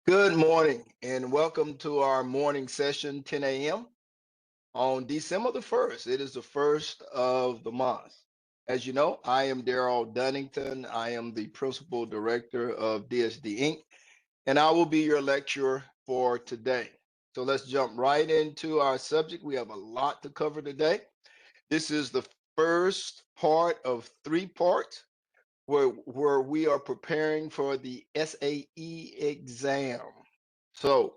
Good morning and welcome to our morning session, 10 a.m. on December the 1st. It is the first of the month. As you know, I am Darryl Dunnington. I am the Principal Director of DSD Inc., and I will be your lecturer for today. So let's jump right into our subject. We have a lot to cover today. This is the first part of three parts where we are preparing for the SAE exam. So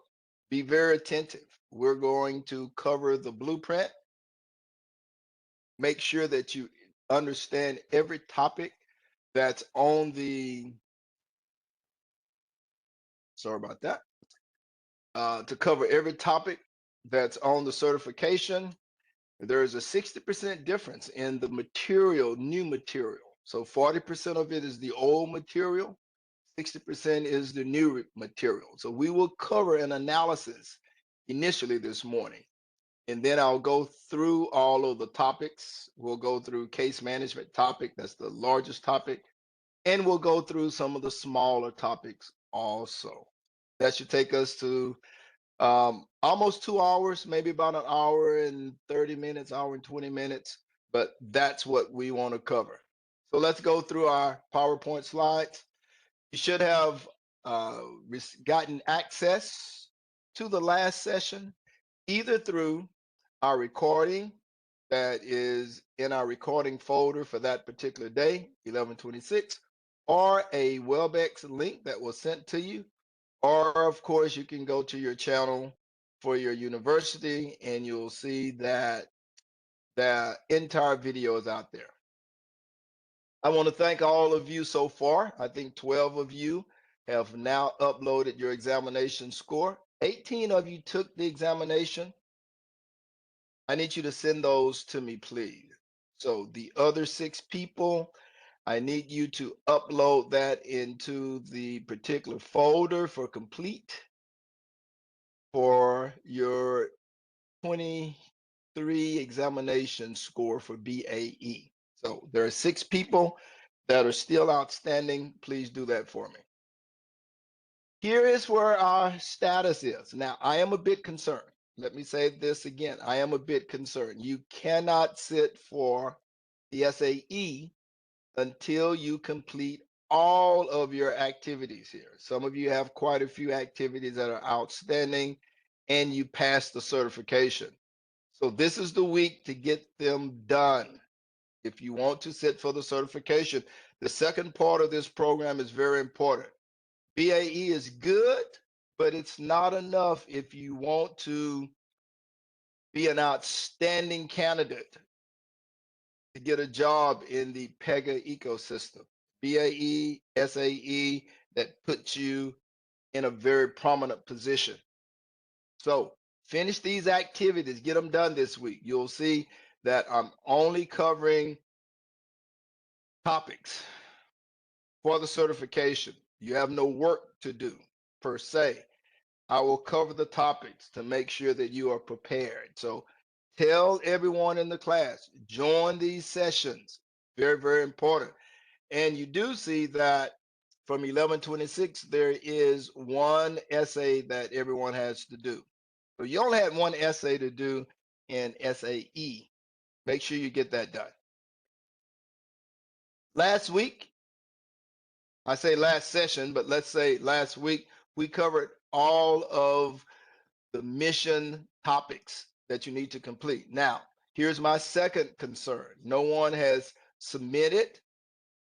be very attentive. We're going to cover the blueprint. Make sure that you understand every topic that's on sorry about that, to cover every topic that's on the certification. There is a 60% difference in the material, new material. So 40% of it is the old material, 60% is the new material. So we will cover an analysis initially this morning. And then I'll go through all of the topics. We'll go through case management topic, that's the largest topic. And we'll go through some of the smaller topics also. That should take us to almost 2 hours, maybe about an hour and 30 minutes, hour and 20 minutes. But that's what we want to cover. So let's go through our PowerPoint slides. You should have gotten access to the last session either through our recording that is in our recording folder for that particular day, 11/26, or a WebEx link that was sent to you. Or, of course, you can go to your channel for your university and you'll see that the entire video is out there. I want to thank all of you so far. I think 12 of you have now uploaded your examination score. 18 of you took the examination. I need you to send those to me, please. So the other 6 people, I need you to upload that into the particular folder for complete for your 23 examination score for BAE. So there are 6 people that are still outstanding. Please do that for me. Here is where our status is. Now, I am a bit concerned. Let me say this again. I am a bit concerned. You cannot sit for the SAE until you complete all of your activities here. Some of you have quite a few activities that are outstanding and you pass the certification. So this is the week to get them done. If you want to sit for the certification, the second part of this program is very important. BAE is good, but it's not enough if you want to be an outstanding candidate to get a job in the Pega ecosystem. BAE, SAE, that puts you in a very prominent position. So finish these activities, get them done this week. You'll see that I'm only covering topics for the certification. You have no work to do per se. I will cover the topics to make sure that you are prepared. So tell everyone in the class, join these sessions. Very, very important. And you do see that from 11/26, there is one essay that everyone has to do. So you only had one essay to do in SAE. Make sure you get that done. Last week, I say last session, but let's say last week, we covered all of the mission topics that you need to complete. Now, here's my second concern. No one has submitted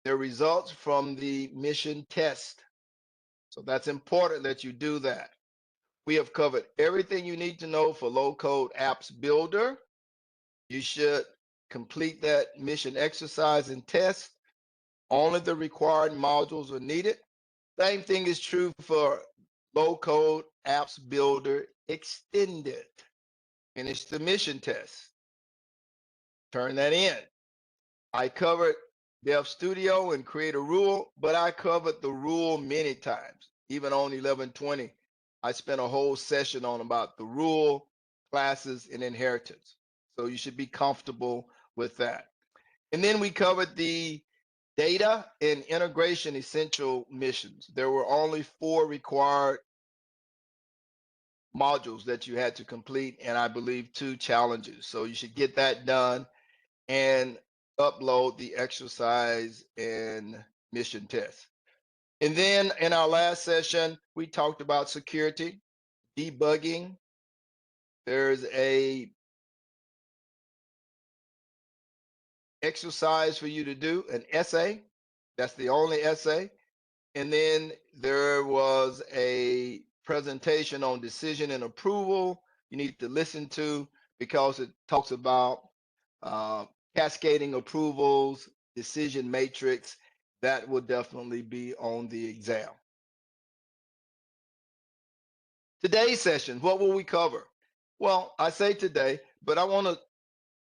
their results from the mission test. So that's important that you do that. We have covered everything you need to know for low code apps builder. You should complete that mission exercise and test. Only the required modules are needed. Same thing is true for low code apps builder extended. Finish the mission test. Turn that in. I covered Dev Studio and create a rule, but I covered the rule many times. Even on 11/20, I spent a whole session on about the rule, classes, and inheritance. So you should be comfortable with that. And then we covered the data and integration essential missions. There were only 4 required modules that you had to complete, and I believe 2 challenges. So you should get that done and upload the exercise and mission test. And then in our last session, we talked about security, debugging. There's a exercise for you to do, an essay. That's the only essay. And then there was a presentation on decision and approval you need to listen to, because it talks about cascading approvals, decision matrix. That will definitely be on the exam. Today's session, what will we cover? Well, I say today, but I want to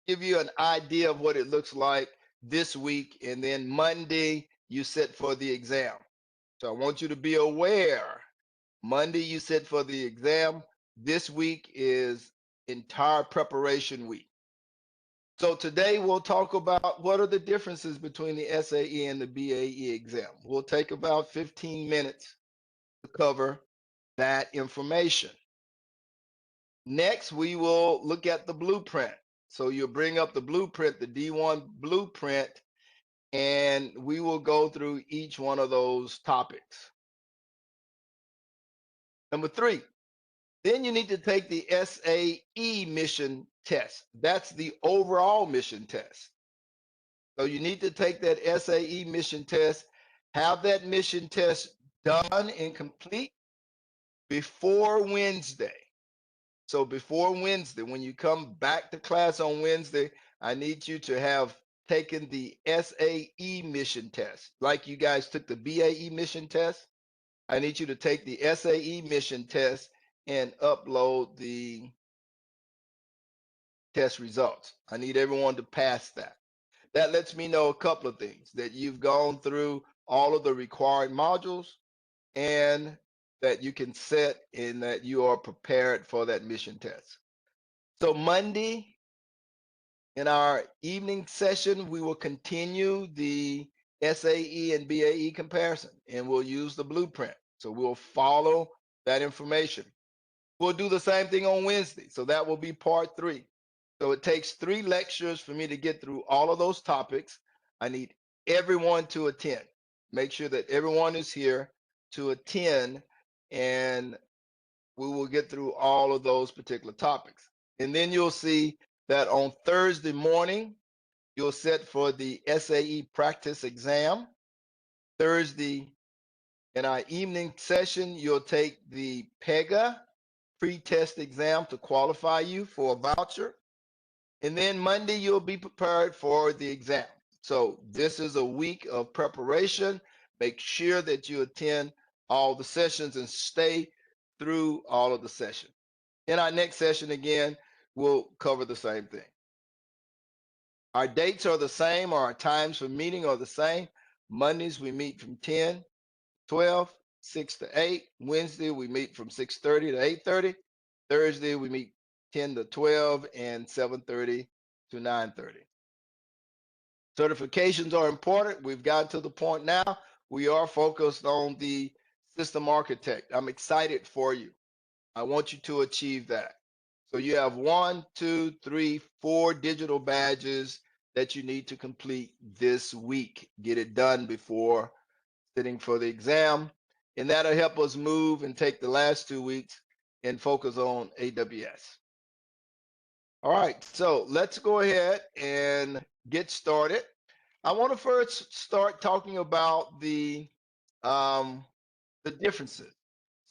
give you an idea of what it looks like this week, and then Monday you sit for the exam. So I want you to be aware. Monday you sit for the exam. This week is entire preparation week. So today we'll talk about what are the differences between the SAE and the BAE exam. We'll take about 15 minutes to cover that information. Next, we will look at the blueprint. So you'll bring up the blueprint, the D1 blueprint, and we will go through each one of those topics. Number 3, then you need to take the SAE mission test. That's the overall mission test. So you need to take that SAE mission test, have that mission test done and complete before Wednesday. So before Wednesday, when you come back to class on Wednesday, I need you to have taken the SAE mission test. Like you guys took the BAE mission test, I need you to take the SAE mission test and upload the test results. I need everyone to pass that. That lets me know a couple of things: that you've gone through all of the required modules, and that you can set and that you are prepared for that mission test. So Monday, in our evening session, we will continue the SAE and BAE comparison, and we'll use the blueprint. So we'll follow that information. We'll do the same thing on Wednesday. So that will be part 3. So it takes 3 lectures for me to get through all of those topics. I need everyone to attend. Make sure that everyone is here to attend, and we will get through all of those particular topics. And then you'll see that on Thursday morning, you'll sit for the SAE practice exam. Thursday, in our evening session, you'll take the Pega pre-test exam to qualify you for a voucher. And then Monday, you'll be prepared for the exam. So this is a week of preparation. Make sure that you attend all the sessions and stay through all of the sessions. In our next session, again, we'll cover the same thing. Our dates are the same, or our times for meeting are the same. Mondays, we meet from 10, 12, 6 to 8. Wednesday, we meet from 6:30 to 8:30. Thursday, we meet 10 to 12 and 7:30 to 9:30. Certifications are important. We've gotten to the point now. We are focused on the system architect. I'm excited for you. I want you to achieve that. So you have 1, 2, 3, 4 digital badges that you need to complete this week. Get it done before sitting for the exam, and that'll help us move and take the last 2 weeks and focus on AWS. All right, so let's go ahead and get started. I want to first start talking about the differences.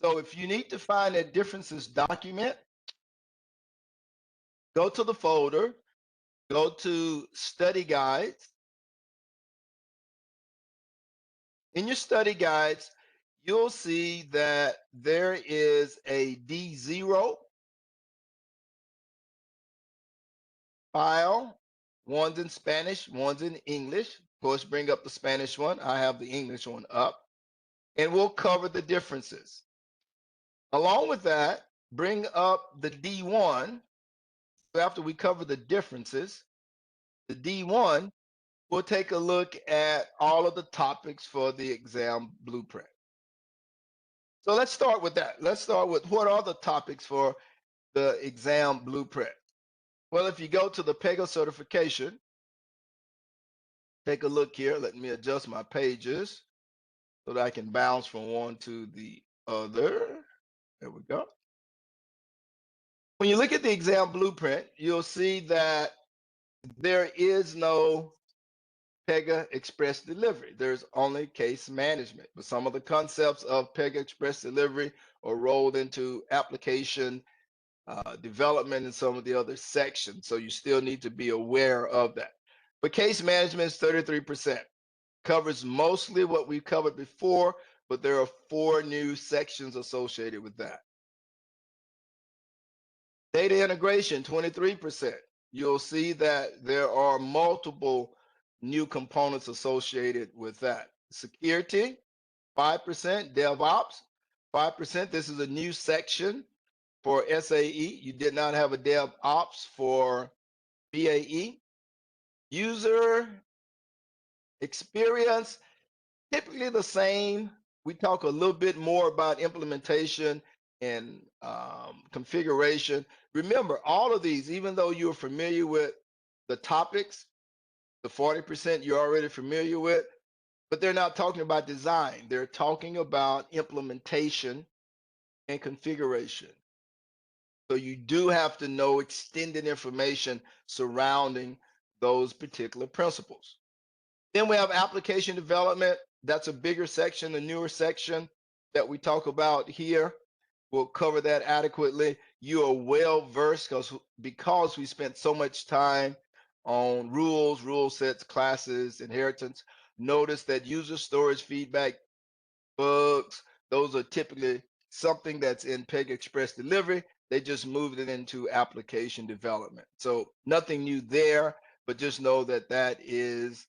So if you need to find a differences document, go to the folder, go to study guides. In your study guides, you'll see that there is a D0 file. One's in Spanish, one's in English. Of course, bring up the Spanish one. I have the English one up. And we'll cover the differences. Along with that, bring up the D1. After we cover the differences, the D1, we'll take a look at all of the topics for the exam blueprint. So let's start with that. Let's start with what are the topics for the exam blueprint. Well, if you go to the Pega certification, take a look here. Let me adjust my pages so that I can bounce from one to the other. There we go. When you look at the exam blueprint, you'll see that there is no Pega Express Delivery. There's only case management. But some of the concepts of Pega Express Delivery are rolled into application development and some of the other sections. So you still need to be aware of that. But case management is 33%. Covers mostly what we covered before, but there are 4 new sections associated with that. Data integration, 23%. You'll see that there are multiple new components associated with that. Security, 5%. DevOps, 5%. This is a new section for SAE. You did not have a DevOps for BAE. User experience, typically the same. We talk a little bit more about implementation and configuration. Remember, all of these, even though you're familiar with the topics, the 40% you're already familiar with, but they're not talking about design. They're talking about implementation and configuration. So you do have to know extended information surrounding those particular principles. Then we have application development. That's a bigger section, a newer section that we talk about here. We'll cover that adequately. You are well versed because we spent so much time on rules, rule sets, classes, inheritance. Notice that user storage, feedback, bugs, those are typically something that's in Pega Express Delivery. They just moved it into application development. So nothing new there, but just know that that is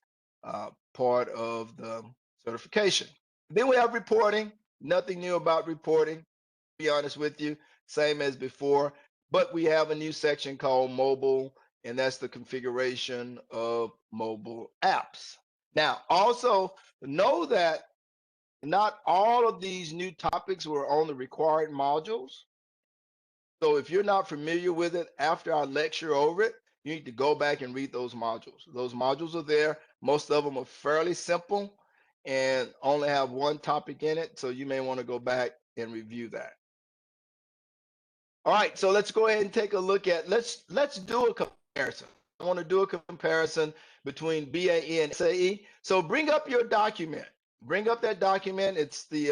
part of the certification. Then we have reporting. Nothing new about reporting, to be honest with you, same as before, but we have a new section called mobile, and that's the configuration of mobile apps. Now, also know that not all of these new topics were on the required modules. So if you're not familiar with it, after I lecture over it, you need to go back and read those modules. Those modules are there. Most of them are fairly simple and only have one topic in it. So you may want to go back and review that. All right, so let's go ahead and take a look at, let's do a comparison. I want to do a comparison between BAE and SAE. So bring up your document. Bring up that document. It's the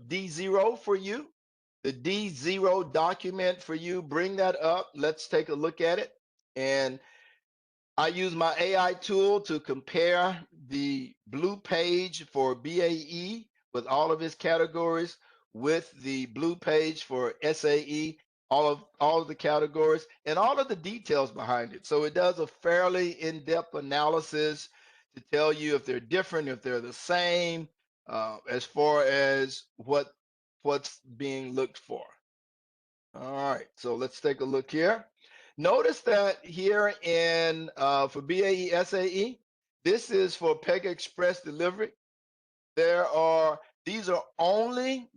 D0 for you. The D0 document for you. Bring that up. Let's take a look at it. And I use my AI tool to compare the blue page for BAE with all of its categories with the blue page for SAE, all of the categories and all of the details behind it. So it does a fairly in-depth analysis to tell you if they're different, if they're the same, as far as what's being looked for. All right, so let's take a look here. Notice that here in for BAE SAE, this is for Pega Express Delivery. These are only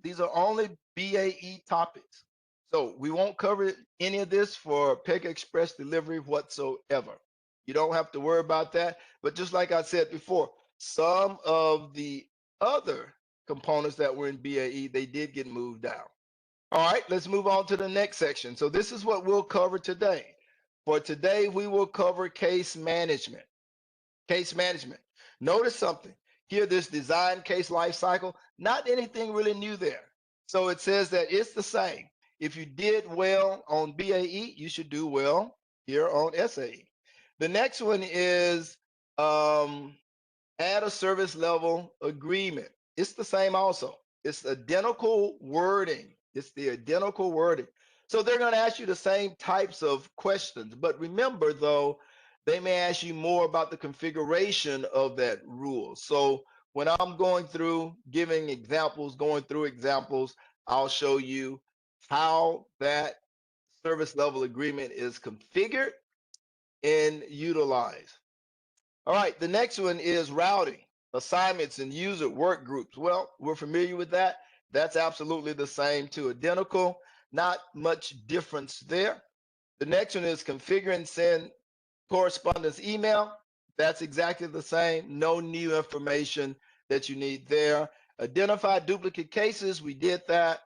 BAE topics. So we won't cover any of this for Pega Express Delivery whatsoever. You don't have to worry about that. But just like I said before, some of the other components that were in BAE, they did get moved down. All right, let's move on to the next section. So this is what we'll cover today. For today, we will cover case management. Case management. Notice something. Here, this design case lifecycle, not anything really new there. So it says that it's the same. If you did well on BAE, you should do well here on SAE. The next one is add a service level agreement. It's the same also. It's identical wording. It's the identical wording. So they're going to ask you the same types of questions. But remember, though, they may ask you more about the configuration of that rule. So when I'm going through giving examples, going through examples, I'll show you how that service level agreement is configured and utilized. All right, the next one is routing, assignments, and user work groups. Well, we're familiar with that. That's absolutely the same too, identical, not much difference there. The next one is configure and send correspondence email. That's exactly the same. No new information that you need there. Identify duplicate cases. We did that.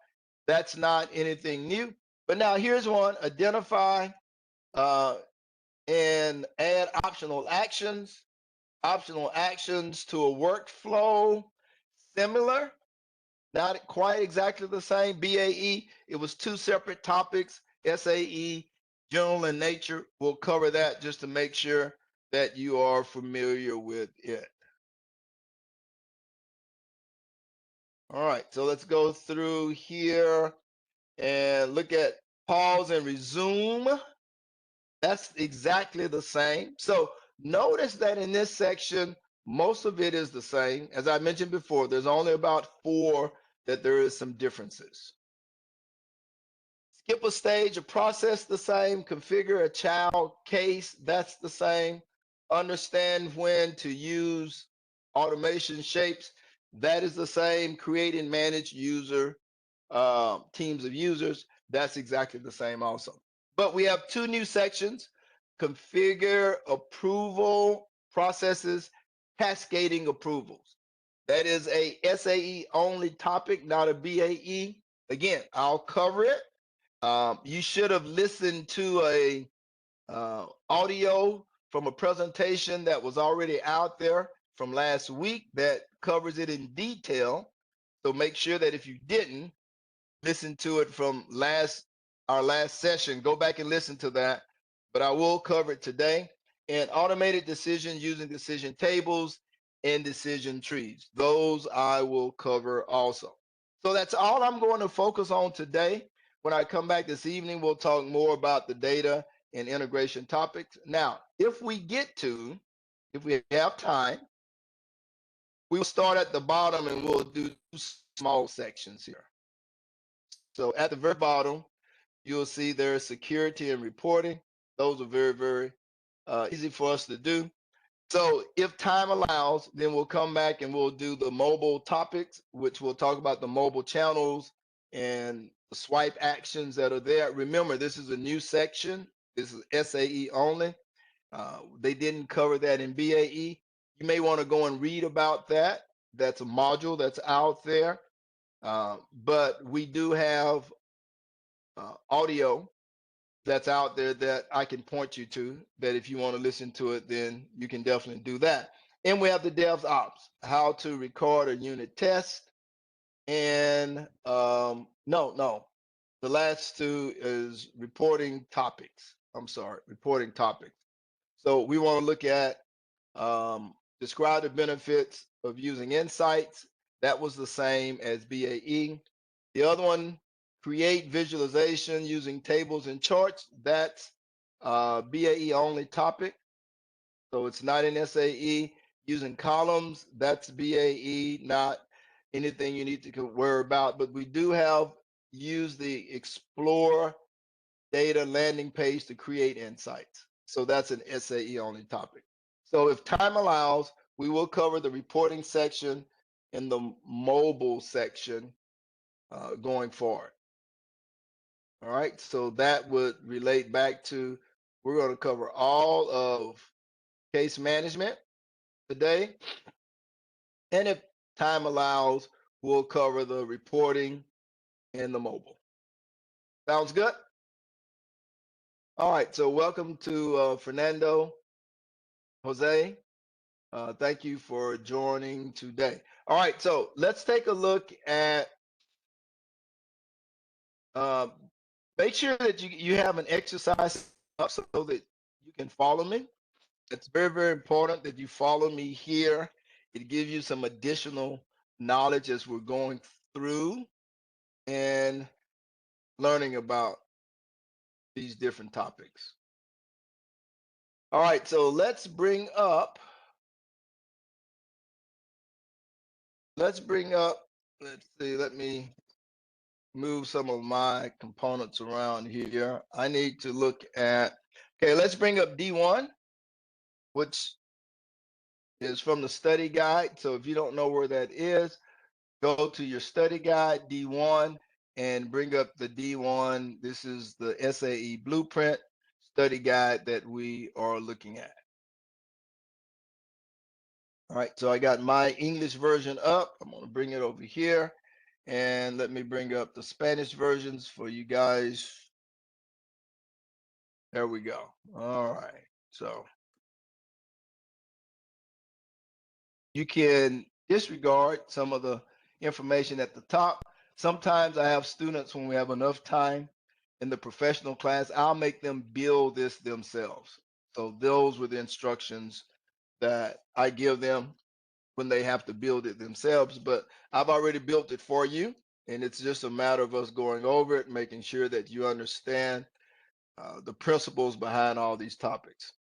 That's not anything new. But now here's one. Identify and add optional actions. Optional actions to a workflow. Similar. Not quite exactly the same. BAE, it was two separate topics. SAE, general in nature. We'll cover that just to make sure that you are familiar with it. All right, so let's go through here and look at pause and resume. That's exactly the same. So notice that in this section, most of it is the same. As I mentioned before, there's only about 4 that there is some differences. Skip a stage, a process the same, configure a child case, that's the same. Understand when to use automation shapes, that is the same. Create and manage user teams of users, that's exactly the same also. But we have 2 new sections, configure approval processes, cascading approvals. That is a SAE only topic, not a BAE. Again, I'll cover it. You should have listened to a audio from a presentation that was already out there from last week that covers it in detail. So make sure that if you didn't listen to it from our last session, go back and listen to that. But I will cover it today. And automated decisions using decision tables and decision trees. Those I will cover also. So that's all I'm going to focus on today. When I come back this evening, we'll talk more about the data and integration topics. Now, if we have time, we'll start at the bottom and we'll do 2 small sections here. So at the very bottom, you'll see there's security and reporting. Those are very, very easy for us to do. So if time allows, then we'll come back and we'll do the mobile topics, which we'll talk about the mobile channels and the swipe actions that are there. Remember, this is a new section. This is SAE only. They didn't cover that in BAE. You may want to go and read about that. That's a module that's out there. But we do have audio that's out there that I can point you to, that if you want to listen to it, then you can definitely do that. And we have the devs ops, how to record a unit test. And the last 2 is reporting topics. I'm sorry, reporting topics. So we want to look at describe the benefits of using insights. That was the same as BAE. The other one, create visualization using tables and charts. That's BAE only topic. So it's not in SAE. Using columns, that's BAE, not anything you need to worry about. But we do have used the explore data landing page to create insights. So that's an SAE only topic. So if time allows, we will cover the reporting section and the mobile section going forward. All right, so that would relate back to, we're going to cover all of case management today. And if time allows, we'll cover the reporting and the mobile. Sounds good? All right, so welcome to Fernando, Jose. Thank you for joining today. All right, so let's take a look at, make sure that you have an exercise up so that you can follow me. It's very, very important that you follow me here. It gives you some additional knowledge as we're going through and learning about these different topics. All right, so let's bring up, let's see, let me move some of my components around here. I need to look at, okay, let's bring up D1, which is from the study guide. So if you don't know where that is, go to your study guide, D1, and bring up the D1. This is the SAE blueprint study guide that we are looking at. All right, so I got my English version up. I'm going to bring it over here, and let me bring up the Spanish versions for you guys. There we go. All right, so you can disregard some of the information at the top. Sometimes I have students, when we have enough time in the professional class, I'll make them build this themselves. So those were the instructions that I give them when they have to build it themselves, but I've already built it for you, and it's just a matter of us going over it, making sure that you understand the principles behind all these topics.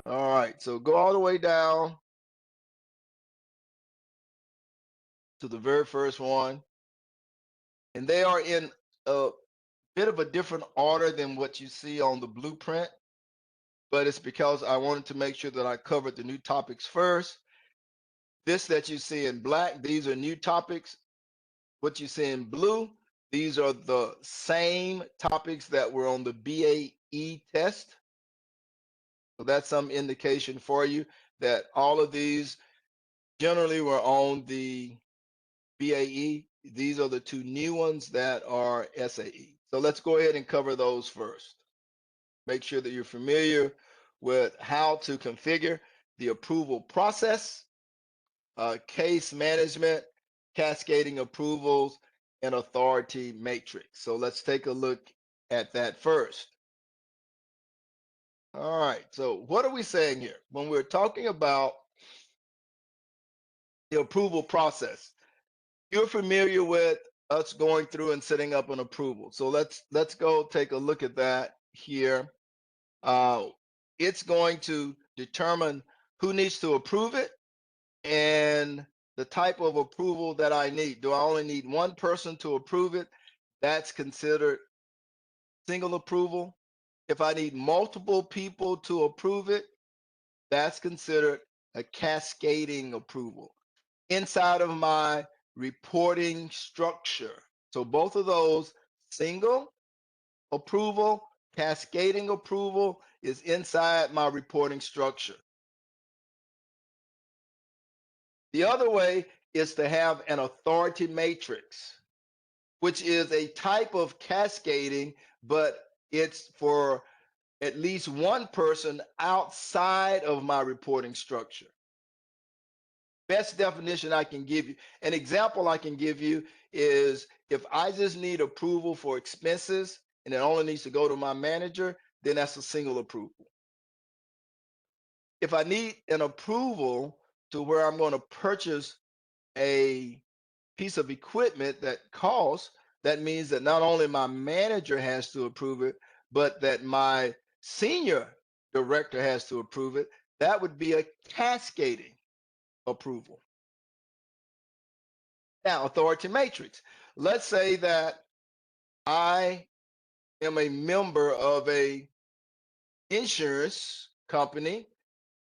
All right, so go all the way down to the very first one, and they are in a bit of a different order than what you see on the blueprint, but it's because I wanted to make sure that I covered the new topics first. This that you see in black, these are new topics. What you see in blue, these are the same topics that were on the BAE test. So that's some indication for you that all of these generally were on the BAE. These are the two new ones that are SAE. So let's go ahead and cover those first. Make sure that you're familiar with how to configure the approval process, case management, cascading approvals, and authority matrix. So let's take a look at that first. All right, so what are we saying here? When we're talking about the approval process, you're familiar with us going through and setting up an approval. So let's go take a look at that here. It's going to determine who needs to approve it and the type of approval that I need. Do I only need one person to approve it? That's considered single approval. If I need multiple people to approve it, that's considered a cascading approval inside of my reporting structure. So both of those, single approval, cascading approval, is inside my reporting structure. The other way is to have an authority matrix, which is a type of cascading, but it's for at least one person outside of my reporting structure. Best definition I can give you, an example I can give you is if I just need approval for expenses and it only needs to go to my manager, then that's a single approval. If I need an approval to where I'm going to purchase a piece of equipment that costs, that means that not only my manager has to approve it, but that my senior director has to approve it. That would be a cascading approval. Now, authority matrix. Let's say that I am a member of a insurance company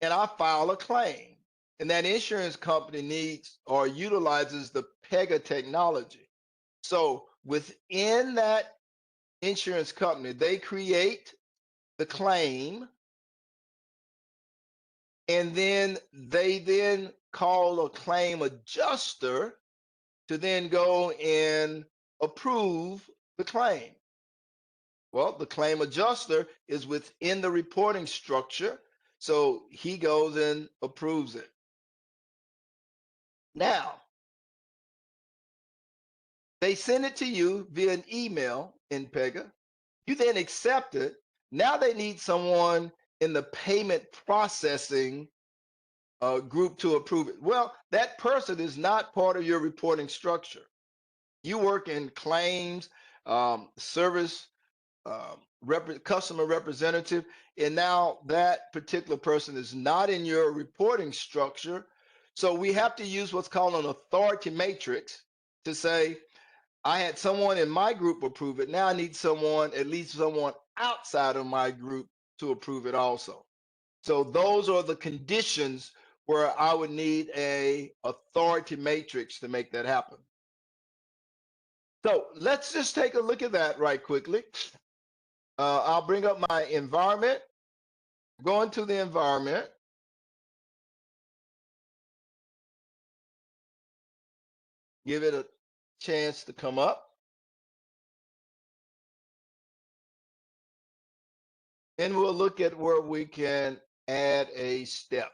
and I file a claim. And that insurance company needs or utilizes the Pega technology. So within that insurance company, they create the claim, and then they call a claim adjuster to then go and approve the claim. Well, the claim adjuster is within the reporting structure, so he goes and approves it. Now, they send it to you via an email in Pega. You then accept it. Now they need someone in the payment processing group to approve it. Well, that person is not part of your reporting structure. You work in claims, service, customer representative, and now that particular person is not in your reporting structure. So we have to use what's called an authority matrix to say, I had someone in my group approve it. Now I need someone, at least someone outside of my group to approve it also. So those are the conditions where I would need a authority matrix to make that happen. So let's just take a look at that right quickly. I'll bring up my environment, go into the environment. Give it a chance to come up. And we'll look at where we can add a step.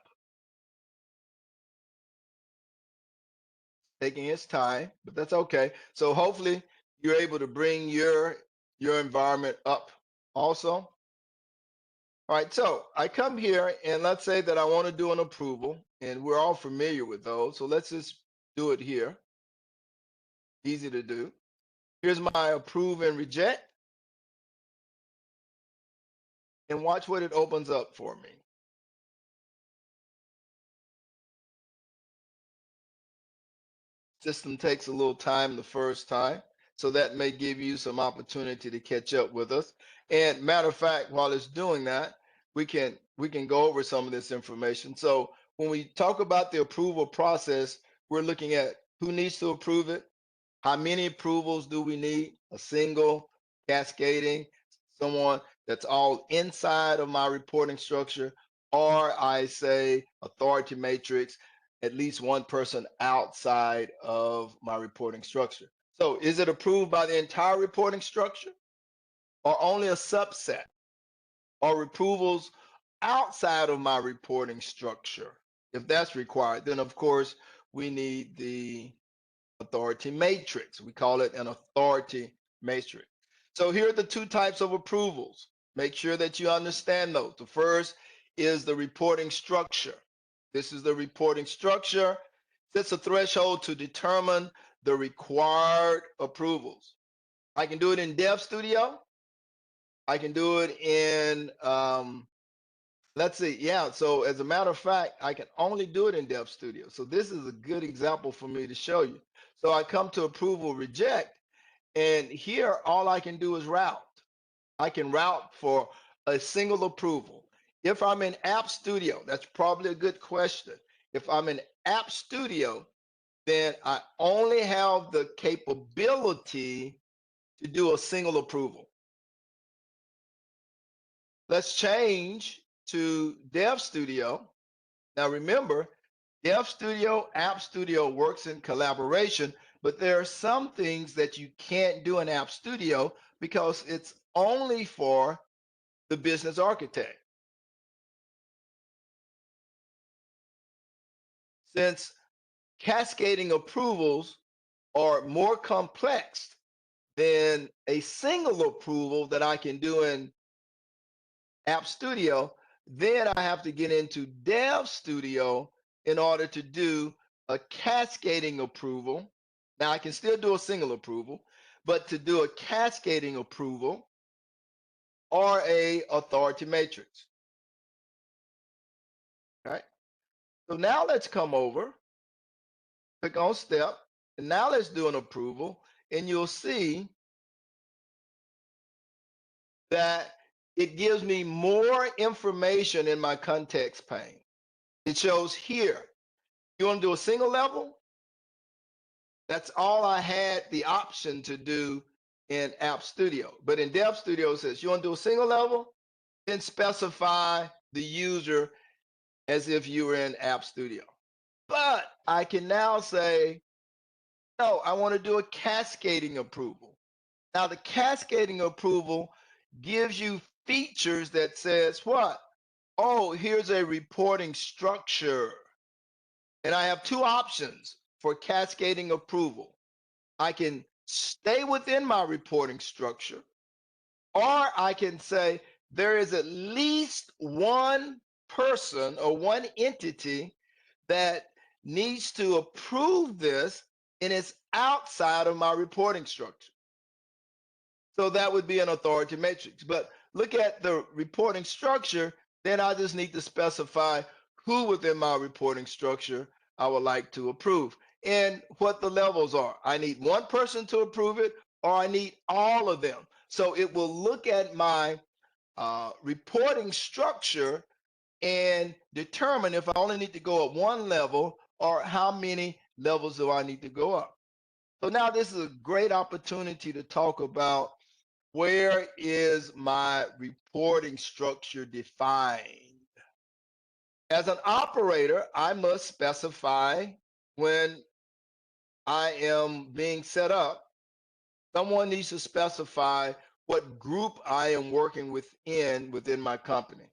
Taking its time, but that's okay. So hopefully you're able to bring your environment up also. All right, so I come here and let's say that I want to do an approval, and we're all familiar with those. So let's just do it here. Easy to do. Here's my approve and reject. And watch what it opens up for me. System takes a little time the first time, so that may give you some opportunity to catch up with us. And matter of fact, while it's doing that, we can go over some of this information. So when we talk about the approval process, we're looking at who needs to approve it, how many approvals do we need, a single, cascading, someone that's all inside of my reporting structure, or I say authority matrix, at least one person outside of my reporting structure. So is it approved by the entire reporting structure or only a subset, or approvals outside of my reporting structure? If that's required, then of course we need the authority matrix. We call it an authority matrix. So here are the two types of approvals. Make sure that you understand those. The first is the reporting structure. This is the reporting structure. Sets a threshold to determine the required approvals. I can do it in Dev Studio. I can do it in, let's see, yeah. So as a matter of fact, I can only do it in Dev Studio. So this is a good example for me to show you. So I come to approval reject, and here all I can do is route. I can route for a single approval. If I'm in App Studio, that's probably a good question. If I'm in App Studio, then I only have the capability to do a single approval. Let's change to Dev Studio. Now remember, Dev Studio, App Studio works in collaboration, but there are some things that you can't do in App Studio because it's only for the business architect. Since cascading approvals are more complex than a single approval that I can do in App Studio, then I have to get into Dev Studio in order to do a cascading approval. Now I can still do a single approval, but to do a cascading approval or a authority matrix. All right. So now let's come over, click on step, and now let's do an approval, and you'll see that it gives me more information in my context pane. It shows here, you want to do a single level? That's all I had the option to do in App Studio. But in Dev Studio, it says, you want to do a single level? Then specify the user as if you were in App Studio. But I can now say, no, I want to do a cascading approval. Now the cascading approval gives you features that says what? Oh, here's a reporting structure. And I have two options for cascading approval. I can stay within my reporting structure, or I can say there is at least one person or one entity that needs to approve this, and it's outside of my reporting structure. So that would be an authority matrix. But look at the reporting structure, then I just need to specify who within my reporting structure I would like to approve and what the levels are. I need one person to approve it, or I need all of them. So it will look at my reporting structure and determine if I only need to go up one level or how many levels do I need to go up. So now this is a great opportunity to talk about where is my reporting structure defined. As an operator, I must specify when I am being set up. Someone needs to specify what group I am working within my company.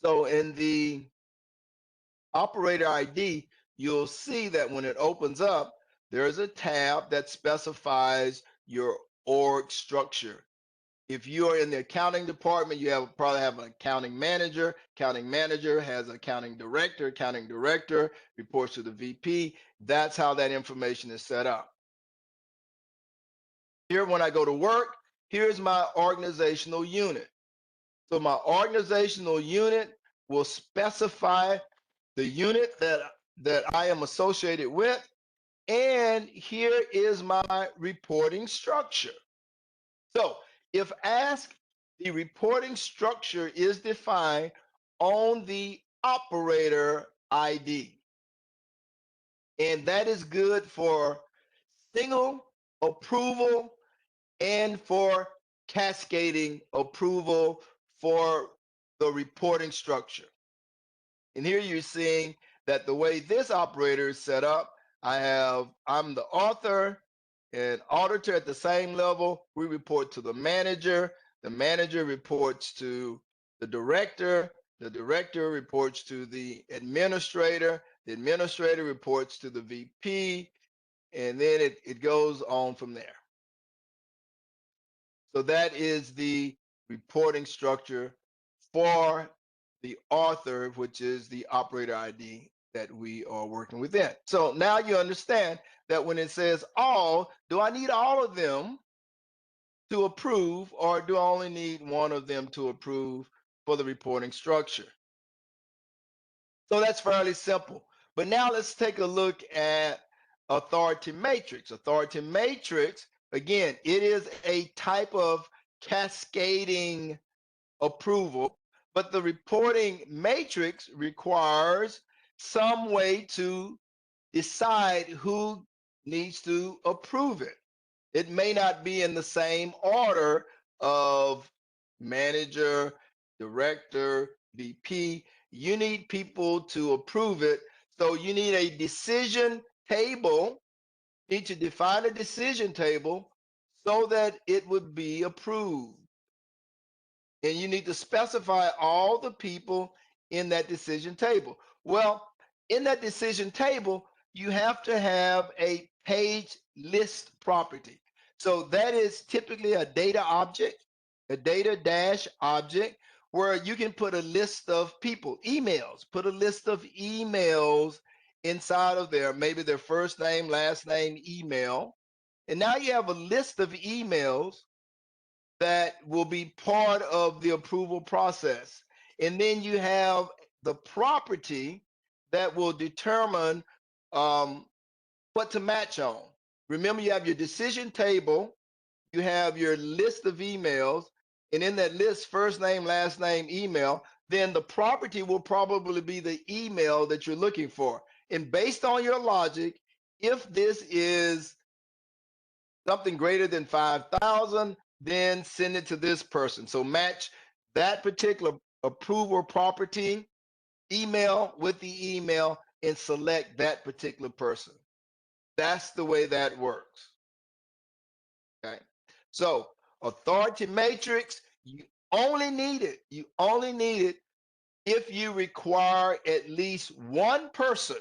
So in the operator ID, you'll see that when it opens up, there's a tab that specifies your org structure. If you are in the accounting department, you probably have an accounting manager. Accounting manager has accounting director. Accounting director reports to the VP. That's how that information is set up. Here, when I go to work, here's my organizational unit. So my organizational unit will specify the unit that I am associated with. And here is my reporting structure. So if asked, the reporting structure is defined on the operator ID. And that is good for single approval and for cascading approval for the reporting structure. And here you're seeing that the way this operator is set up, I'm the author and auditor at the same level. We report to the manager reports to the director reports to the administrator reports to the VP, and then it goes on from there. So that is the reporting structure for the author, which is the operator ID that we are working within. So now you understand that when it says all, do I need all of them to approve, or do I only need one of them to approve for the reporting structure? So that's fairly simple. But now let's take a look at authority matrix. Authority matrix, again, it is a type of cascading approval, but the reporting matrix requires some way to decide who needs to approve it. It may not be in the same order of manager, director, VP. You need people to approve it. So you need a decision table. You need to define a decision table so that it would be approved. And you need to specify all the people in that decision table. Well, in that decision table, you have to have a page list property. So that is typically a data object, a data dash object, where you can put a list of people, emails, put a list of emails inside of there, maybe their first name, last name, email. And now you have a list of emails that will be part of the approval process. And then you have the property that will determine what to match on. Remember, you have your decision table, you have your list of emails, and in that list, first name, last name, email, then the property will probably be the email that you're looking for. And based on your logic, if this is something greater than 5,000, then send it to this person. So match that particular approval property email with the email and select that particular person. That's the way that works. Okay. So authority matrix, you only need it. You only need it if you require at least one person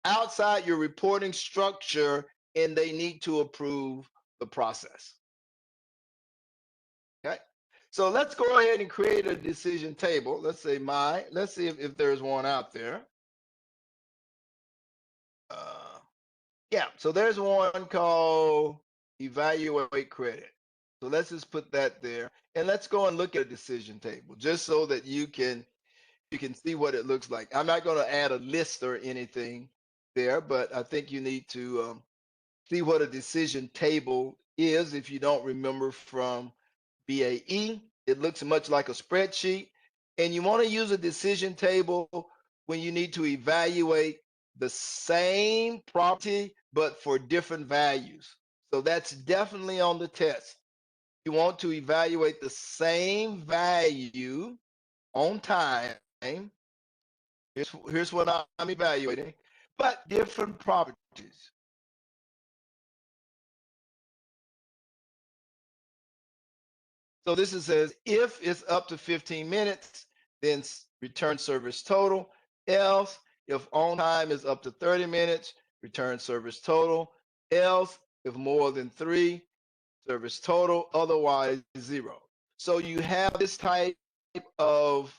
outside your reporting structure and they need to approve the process. Okay. So let's go ahead and create a decision table. Let's say let's see if there's one out there. Yeah, so there's one called evaluate credit. So let's just put that there. And let's go and look at a decision table just so that you can see what it looks like. I'm not going to add a list or anything there, but I think you need to see what a decision table is if you don't remember from BAE. It looks much like a spreadsheet. And you want to use a decision table when you need to evaluate the same property, but for different values. So that's definitely on the test. You want to evaluate the same value on time. Here's what I'm evaluating, but different properties. So this says if it's up to 15 minutes, then return service total. Else, if on time is up to 30 minutes, return service total. Else, if more than 3, service total. Otherwise, 0. So you have this type of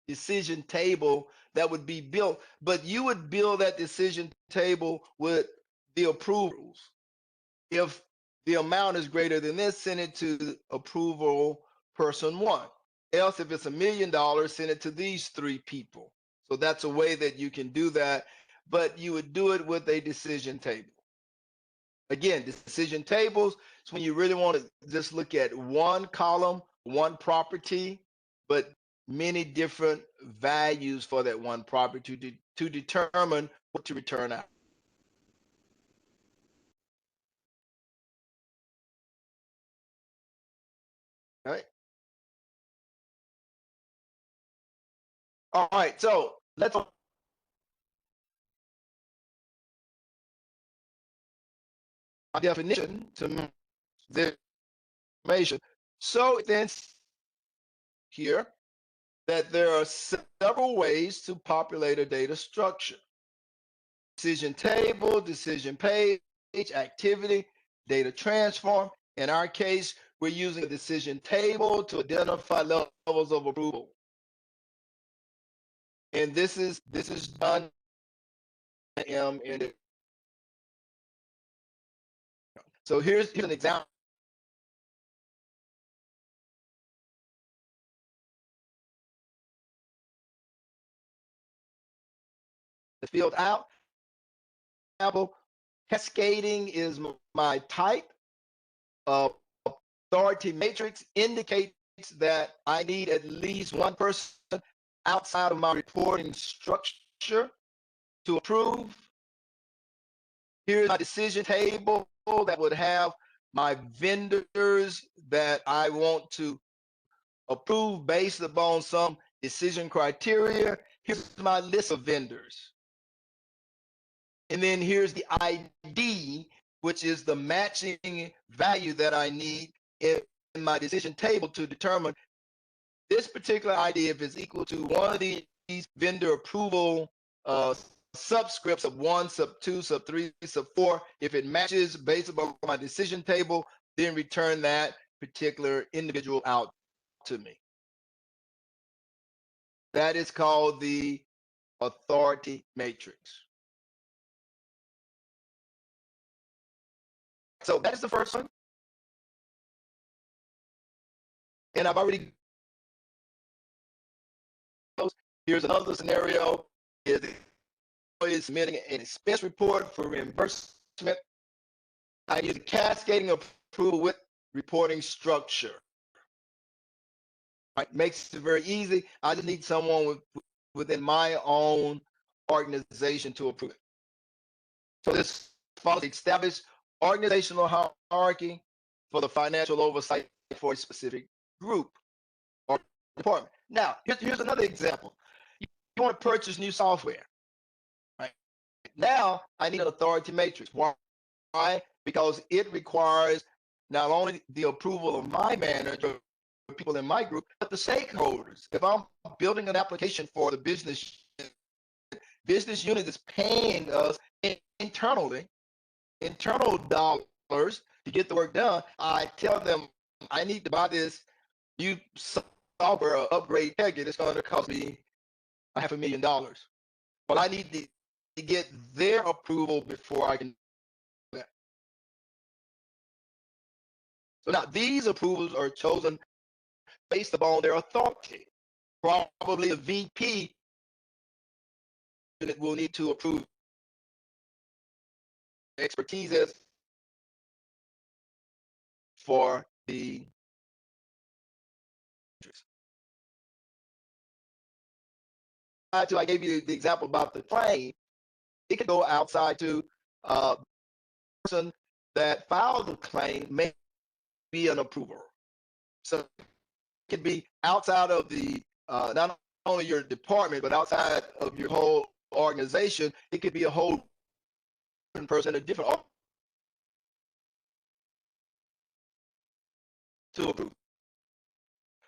decision table that would be built, but you would build that decision table with the approvals. If the amount is greater than this, send it to approval person 1. Else, if it's $1 million, send it to these 3 people. So that's a way that you can do that, but you would do it with a decision table. Again, decision tables is when you really want to just look at one column, one property, but many different values for that one property to determine what to return out. All right. All right, so let's definition to the information. So then here that there are several ways to populate a data structure. Decision table, decision page, activity, data transform. In our case, we're using a decision table to identify levels of approval. And this is done in it. So here's an example. The field out. Cascading is my type. Authority matrix indicates that I need at least one person outside of my reporting structure to approve. Here's my decision table that would have my vendors that I want to approve based upon some decision criteria. Here's my list of vendors. And then here's the ID, which is the matching value that I need in my decision table to determine this particular ID if it's equal to one of these vendor approval subscripts of 1, sub 2, sub 3, sub 4. If it matches based upon my decision table, then return that particular individual out to me. That is called the authority matrix. So that is the first one. And I've already, here's another scenario, is submitting an expense report for reimbursement. I use cascading approval with reporting structure. Right, makes it very easy. I just need someone within my own organization to approve it. So this follows the established organizational hierarchy for the financial oversight for a specific group or department. Now, here's another example. You want to purchase new software. Right? Now, I need an authority matrix. Why? Because it requires not only the approval of my manager, people in my group, but the stakeholders. If I'm building an application for the business unit is paying us internally, internal dollars to get the work done, I tell them I need to buy this new software upgrade package. It's going to cost me $500,000. But I need to get their approval before I can do that. So now these approvals are chosen based upon their authority. Probably a VP unit will need to approve expertise as for the I gave you the example about the claim. it could go outside to the person that filed the claim may be an approver. So it could be outside of the not only your department, but outside of your whole organization. It could be a whole different person, a different to approve.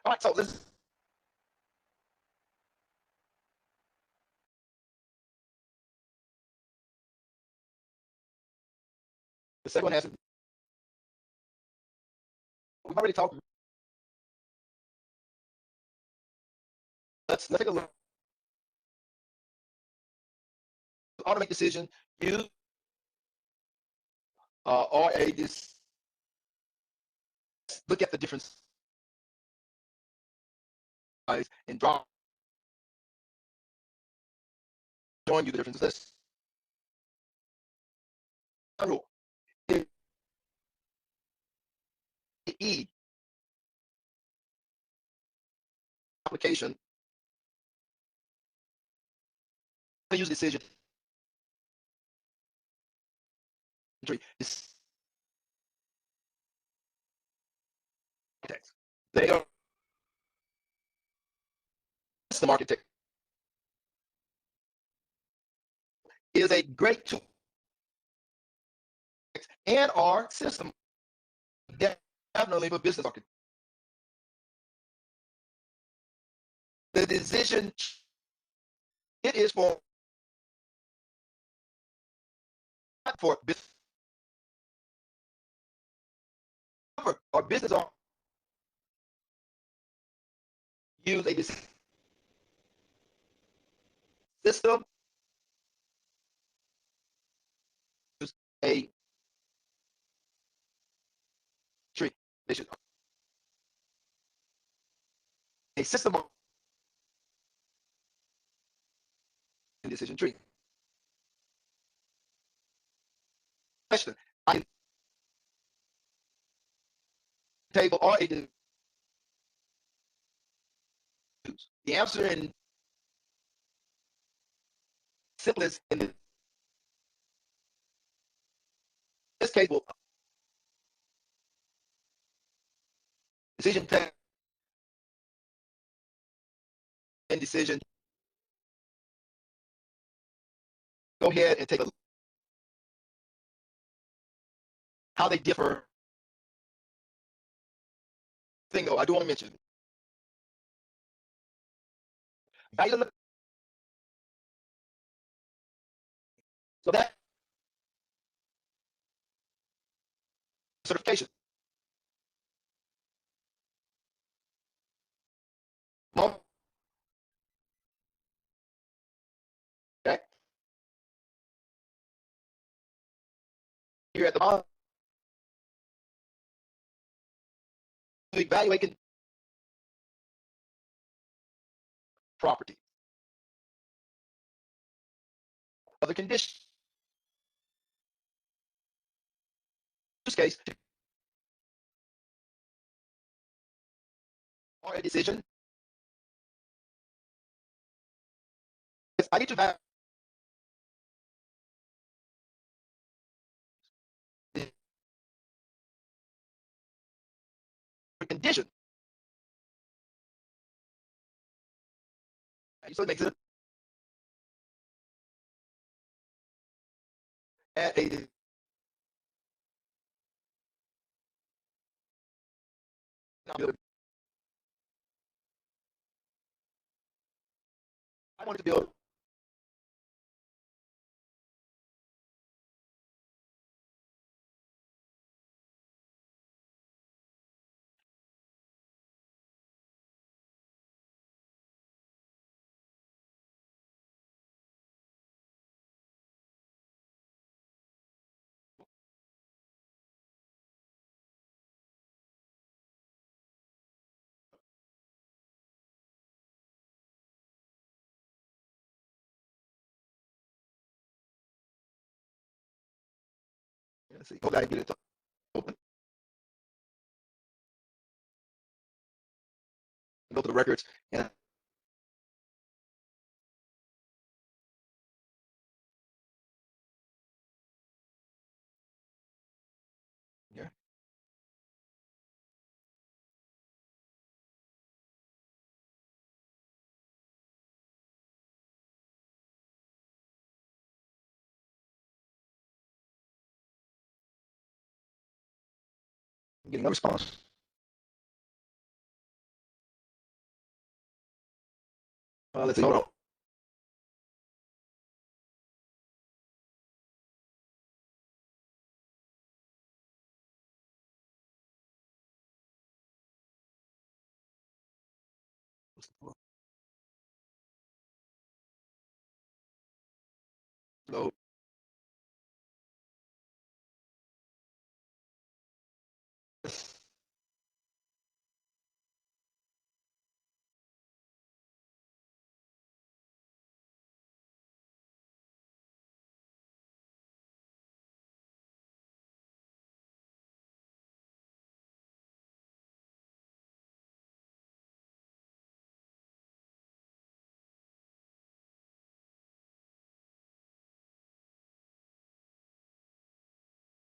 All right, so let's. The second one has to. We've already talked. Let's take a look. Automate decision. You or a this. Look at the difference and draw. Showing you the differences. Let's rule. E application. Use decision tree. They are system architect is a great tool and our system definitely for business architect. The decision it is for business or business or use a system use a tree. They should a system decision tree. Question: I table or a the answer in simplest in this case will decision text and decision. Go ahead and take a look how they differ. Thing I do want to mention. So that certification. Okay. Here at the bottom, evaluating property. Other conditions. Use case or a decision. I need to have the condition. So it makes it at a I wanted to build let's see. Okay, get it open. Go to the records and getting a response. Let's see, hold on. Load.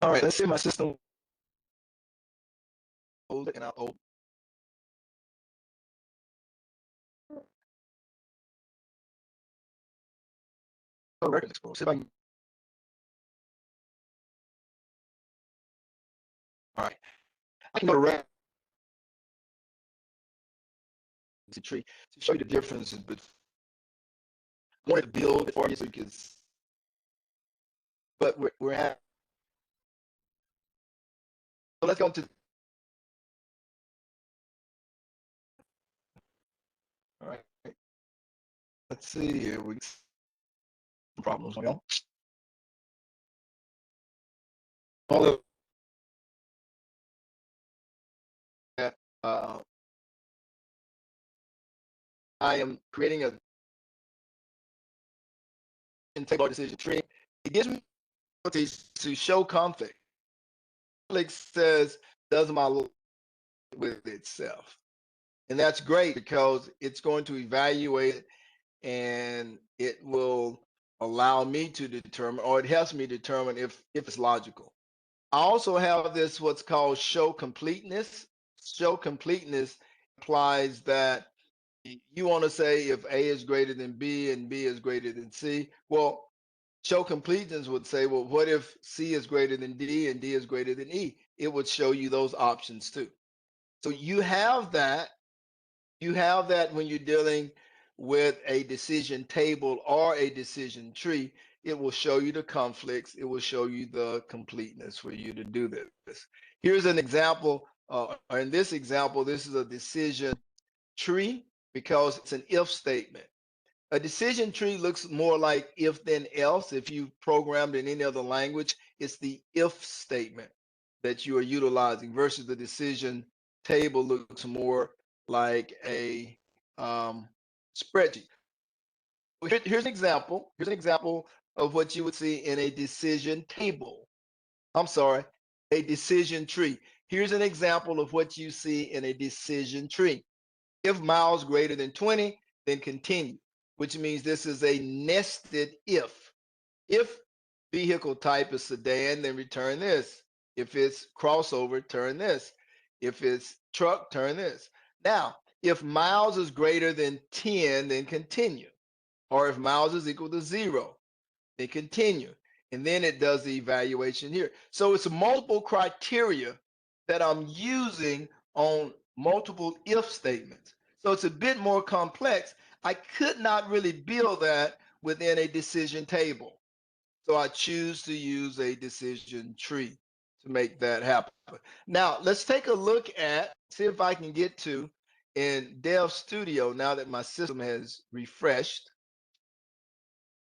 All right, let's see my system. Hold it and I'll open. Record Explorer. See if I can. All right, I can go to record tree to show you the differences. But I wanted to build it for you so you can. But we're at. So let's go to. All right. Let's see here. We problems on all of that. I am creating a table decision tree. It gives me abilities to show config. Config says, does my look with itself? And that's great because it's going to evaluate it and it will allow me to determine, or it helps me determine if it's logical. I also have this what's called show completeness. Show completeness implies that you want to say if A is greater than B and B is greater than C. Well, show completeness would say, well, what if C is greater than D and D is greater than E? It would show you those options too. So you have that. You have that when you're dealing with a decision table or a decision tree. It will show you the conflicts. It will show you the completeness for you to do this. Here's an example. In this example, this is a decision tree because it's an if statement. A decision tree looks more like if then else. If you programmed in any other language, it's the if statement that you are utilizing versus the decision table looks more like a spreadsheet. Here's an example. Here's an example of what you would see in a decision table. I'm sorry, a decision tree. Here's an example of what you see in a decision tree. If miles greater than 20, then continue, which means this is a nested if. If vehicle type is sedan, then return this. If it's crossover, turn this. If it's truck, turn this. Now, if miles is greater than 10, then continue. Or if miles is equal to 0, then continue. And then it does the evaluation here. So it's multiple criteria that I'm using on multiple if statements. So it's a bit more complex. I could not really build that within a decision table. So I choose to use a decision tree to make that happen. Now let's take a look at, see if I can get to in Dev Studio now that my system has refreshed.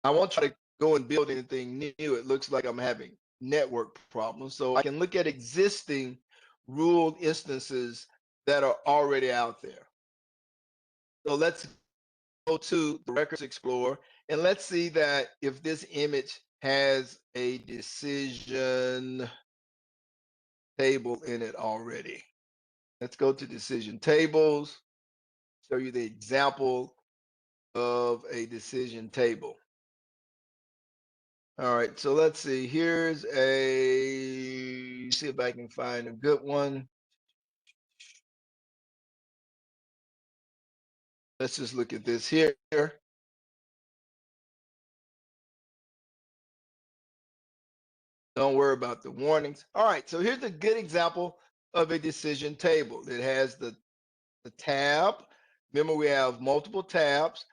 I won't try to go and build anything new. It looks like I'm having network problems. So I can look at existing ruled instances that are already out there. So let's go to the Records Explorer and let's see that if this image has a decision table in it already. Let's go to decision tables, show you the example of a decision table. All right, so let's see. Here's a, see if I can find a good one. Let's just look at this here. Don't worry about the warnings. All right, so here's a good example of a decision table. It has the tab. Remember, we have multiple tabs.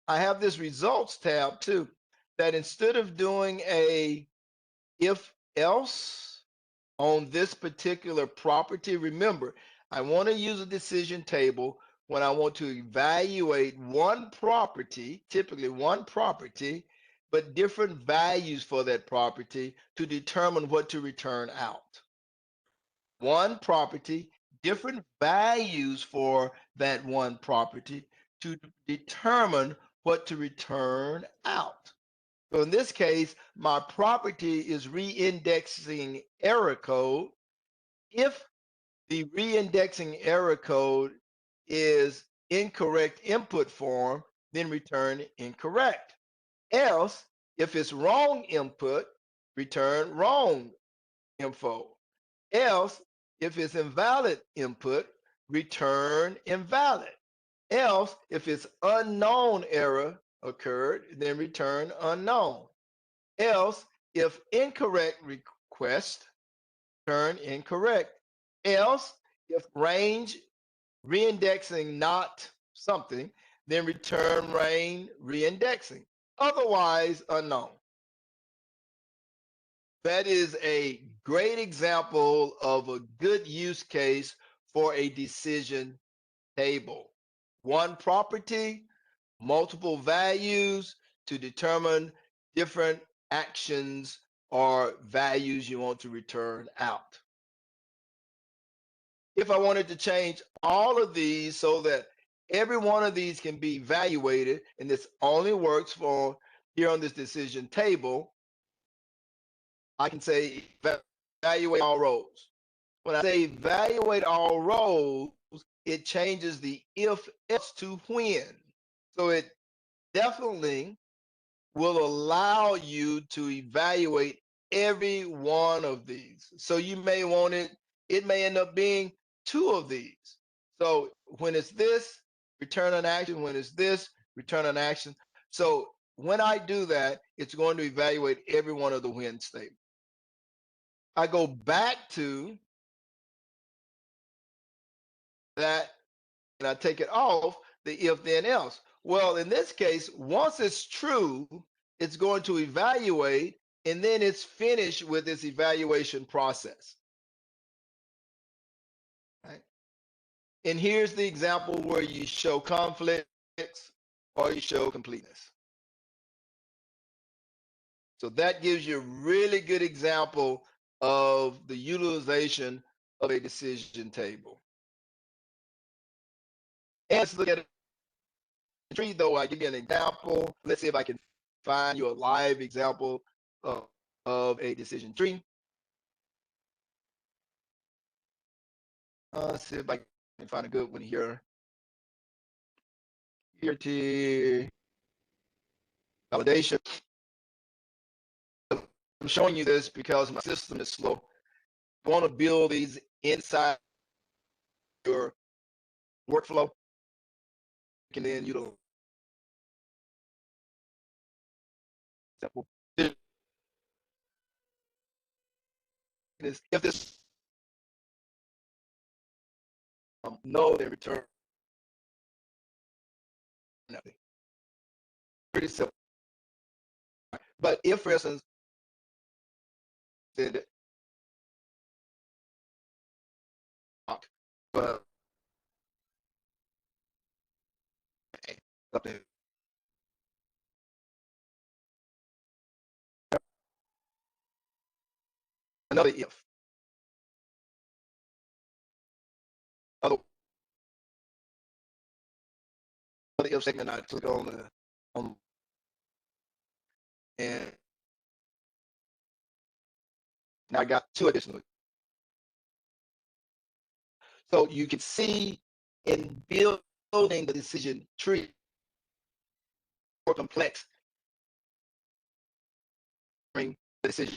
I have this results tab too, that instead of doing a if else on this particular property, remember, I want to use a decision table when I want to evaluate one property, typically one property, but different values for that property to determine what to return out. One property, different values for that one property to determine what to return out. So in this case, my property is re-indexing error code. If the re-indexing error code is incorrect input form, then return incorrect. Else, if it's wrong input, return wrong info. Else, if it's invalid input, return invalid. Else, if it's unknown error occurred, then return unknown. Else, if incorrect request, return incorrect. Else, if range reindexing not something, then return range reindexing. Otherwise, unknown. That is a great example of a good use case for a decision table. One property, multiple values to determine different actions or values you want to return out. If I wanted to change all of these so that every one of these can be evaluated, and this only works for here on this decision table, I can say evaluate all rows. When I say evaluate all rows, it changes the if else to when. So it definitely will allow you to evaluate every one of these. So you may want it may end up being two of these. So when it's this, return an action. When it's this, return an action. So when I do that, it's going to evaluate every one of the when statements. I go back to that and I take it off the if then else. Well, in this case, once it's true, it's going to evaluate and then it's finished with its evaluation process. Right? And here's the example where you show conflicts or you show completeness. So that gives you a really good example of the utilization of a decision table. And let's look at a tree, though. I give you an example. Let's see if I can find you a live example of a decision tree. Let's see if I can find a good one here. Here to validation. I'm showing you this because my system is slow. I want to build these inside your workflow. You can then utilize if this no, then return nothing. Pretty simple. But if, for instance, said but something another if other if statement I click on and now I got two additional. So you can see in building the decision tree more complex the decision.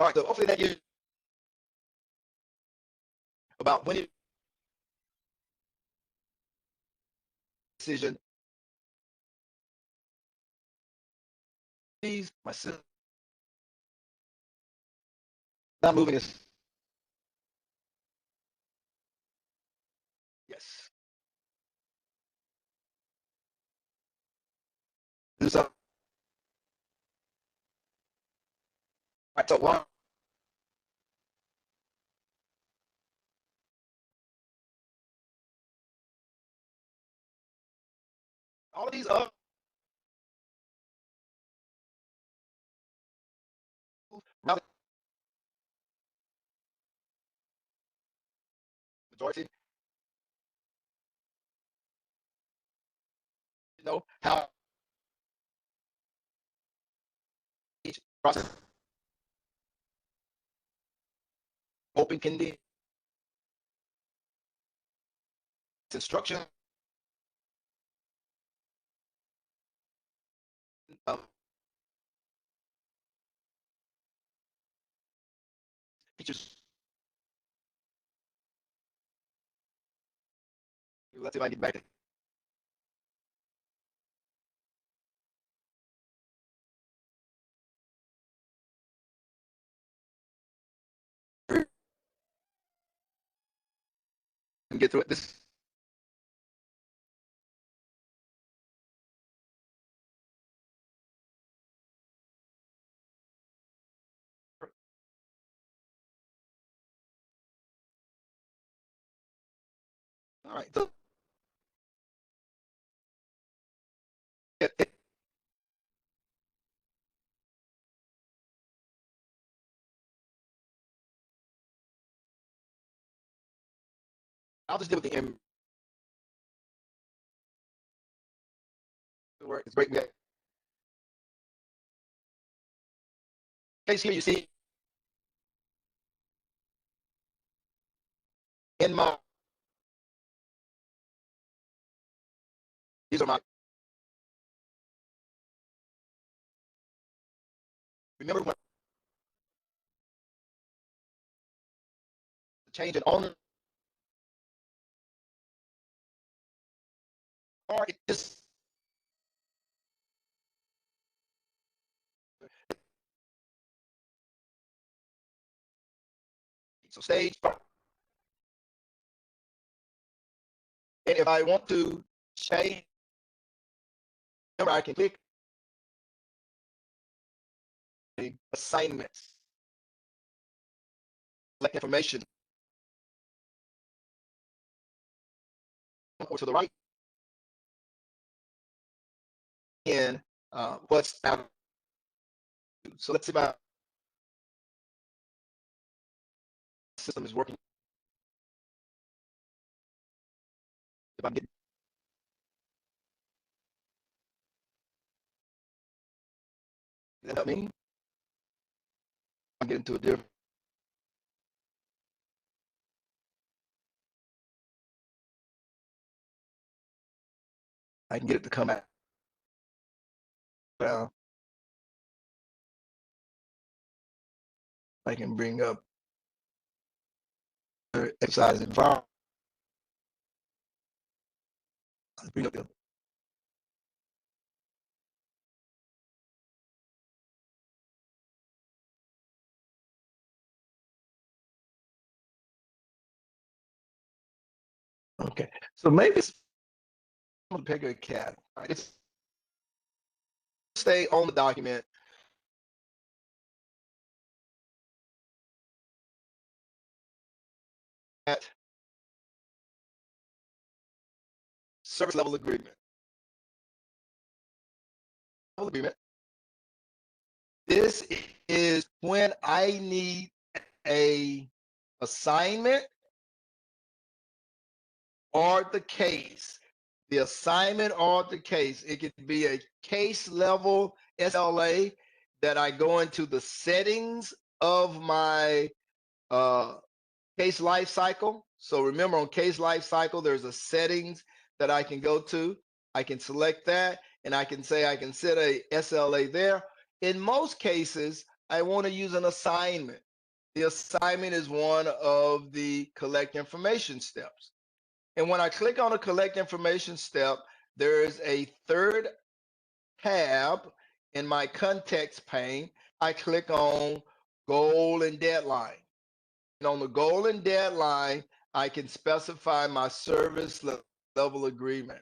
All right, so hopefully that gives you about when it decision. My system Now moving this. Yes. Do something. All right, so one. All of these majority, you know, how each process open can be instruction features. Let's see if I can get back. And get through it. This. All right. So I'll just deal with the end. It's great. Case here you see in my, these are my, remember when the change in owner, or it just so stage. And if I want to change, remember I can click assignments, select information, or to the right, and what's out. So let's see if my system is working. If I'm getting, does that help me? I'm getting to a different. I can get it to come out. Well, I can bring up exercise environment. Let's bring up the. Okay, so maybe it's I'm gonna pick a cat. Right? It's stay on the document. At service level agreement. Agreement. This is when I need a assignment or the case. The assignment or the case. It could be a case level SLA that I go into the settings of my case life cycle. So remember on case life cycle, there's a settings that I can go to. I can select that and I can say I can set a SLA there. In most cases, I want to use an assignment. The assignment is one of the collect information steps. And when I click on a collect information step, there is a third tab in my context pane. I click on goal and deadline. And on the goal and deadline, I can specify my service level agreement.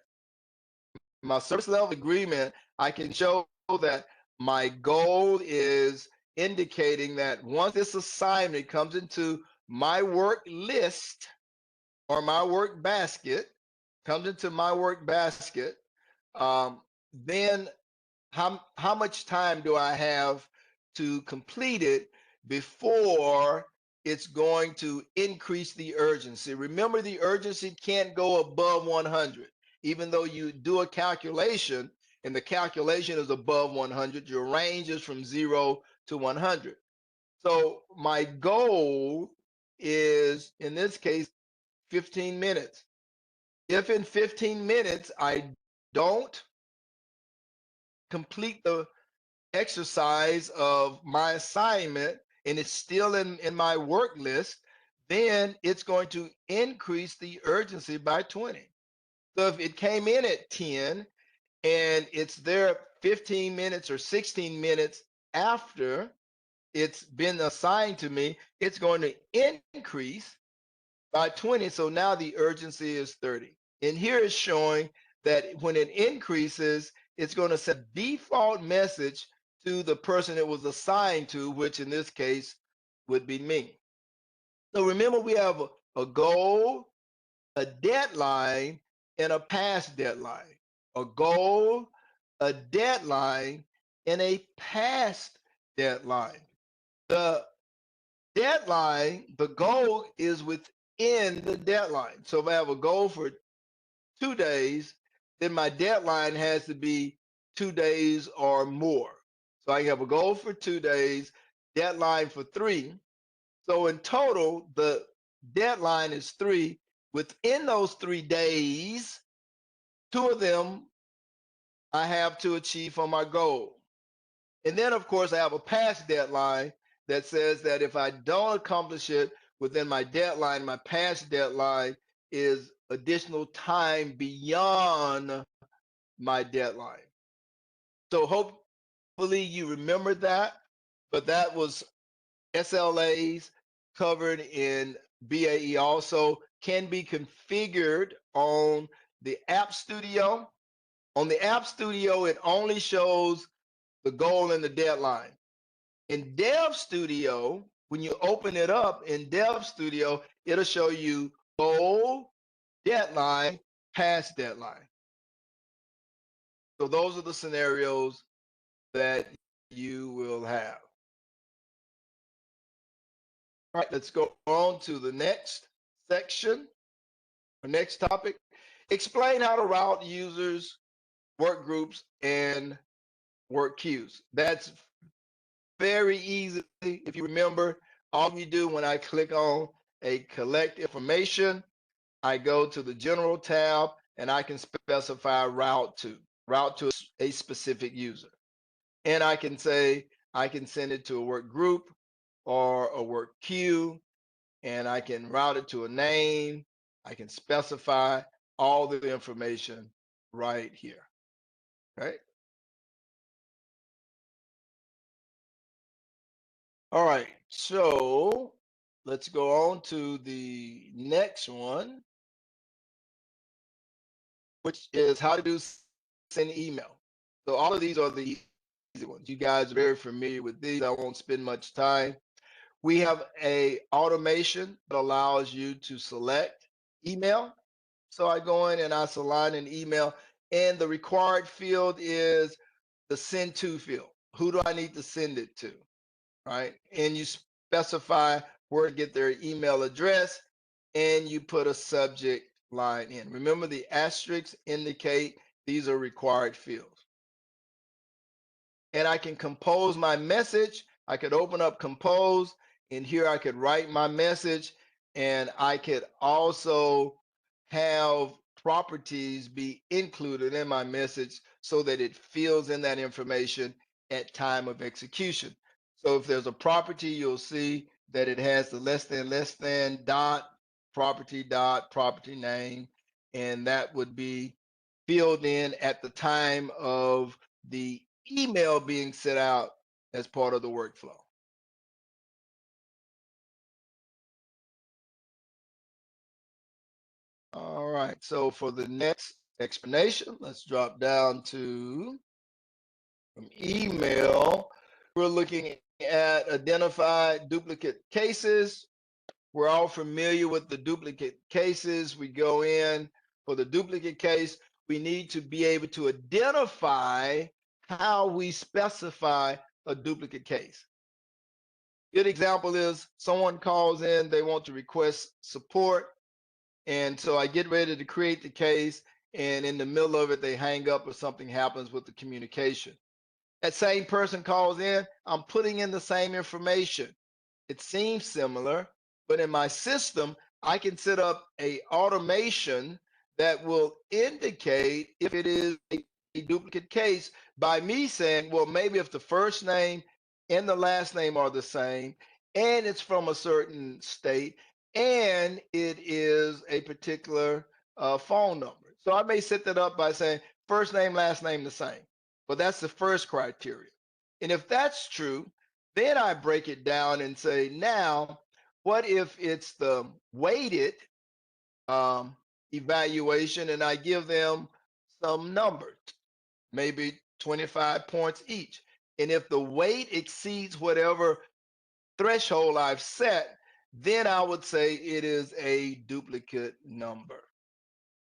My service level agreement, I can show that my goal is indicating that once this assignment comes into my work list or my work basket, comes into my work basket, then how much time do I have to complete it before it's going to increase the urgency? Remember, the urgency can't go above 100. Even though you do a calculation and the calculation is above 100, your range is from 0 to 100. So my goal is, in this case, 15 minutes. If in 15 minutes I don't complete the exercise of my assignment and it's still in my work list, then it's going to increase the urgency by 20. So if it came in at 10 and it's there 15 minutes or 16 minutes after it's been assigned to me, it's going to increase by 20. So now the urgency is 30. And here it's showing that when it increases, it's going to send default message to the person it was assigned to, which in this case would be me. So remember, we have a goal, a deadline, and a past deadline. A goal, a deadline, and a past deadline. The deadline, the goal is within the deadline. So if I have a goal for 2 days, then my deadline has to be 2 days or more. So I have a goal for 2 days, deadline for 3. So in total, the deadline is 3. Within those 3 days, 2 of them I have to achieve for my goal. And then, of course, I have a past deadline that says that if I don't accomplish it within my deadline, my past deadline is additional time beyond my deadline. So hopefully you remember that, but that was SLAs covered in BAE, also can be configured on the App Studio. On the App Studio, it only shows the goal and the deadline. In Dev Studio, when you open it up in Dev Studio, it'll show you goal, deadline, past deadline. So those are the scenarios that you will have. All right, let's go on to the next section, or next topic. Explain how to route users, work groups, and work queues. That's very easy. If you remember, all you do when I click on a collect information, I go to the general tab and I can specify route to a specific user. And I can say, I can send it to a work group or a work queue, and I can route it to a name. I can specify all the information right here, right? All right, so let's go on to the next one, which is how to do send email. So all of these are the easy ones. You guys are very familiar with these. I won't spend much time. We have a automation that allows you to select email. So I go in and I select an email, and the required field is the send to field. Who do I need to send it to, right? And you specify where to get their email address, and you put a subject line in. Remember, the asterisks indicate these are required fields. And I can compose my message. I could open up compose, and here I could write my message, and I could also have properties be included in my message so that it fills in that information at time of execution. So if there's a property, you'll see that it has the less than dot property name, and that would be filled in at the time of the email being sent out as part of the workflow. All right, so for the next explanation, let's drop down to from email. We're looking at identified duplicate cases. We're all familiar with the duplicate cases. We go in for the duplicate case. We need to be able to identify how we specify a duplicate case. Good example is someone calls in, they want to request support. And so I get ready to create the case, and in the middle of it, they hang up or something happens with the communication. That same person calls in, I'm putting in the same information. It seems similar, but in my system, I can set up a automation that will indicate if it is a duplicate case by me saying, well, maybe if the first name and the last name are the same, and it's from a certain state, and it is a particular phone number. So I may set that up by saying first name, last name the same. But that's the first criteria. And if that's true, then I break it down and say, now, what if it's the weighted evaluation and I give them some numbers, maybe 25 points each. And if the weight exceeds whatever threshold I've set, then I would say it is a duplicate number.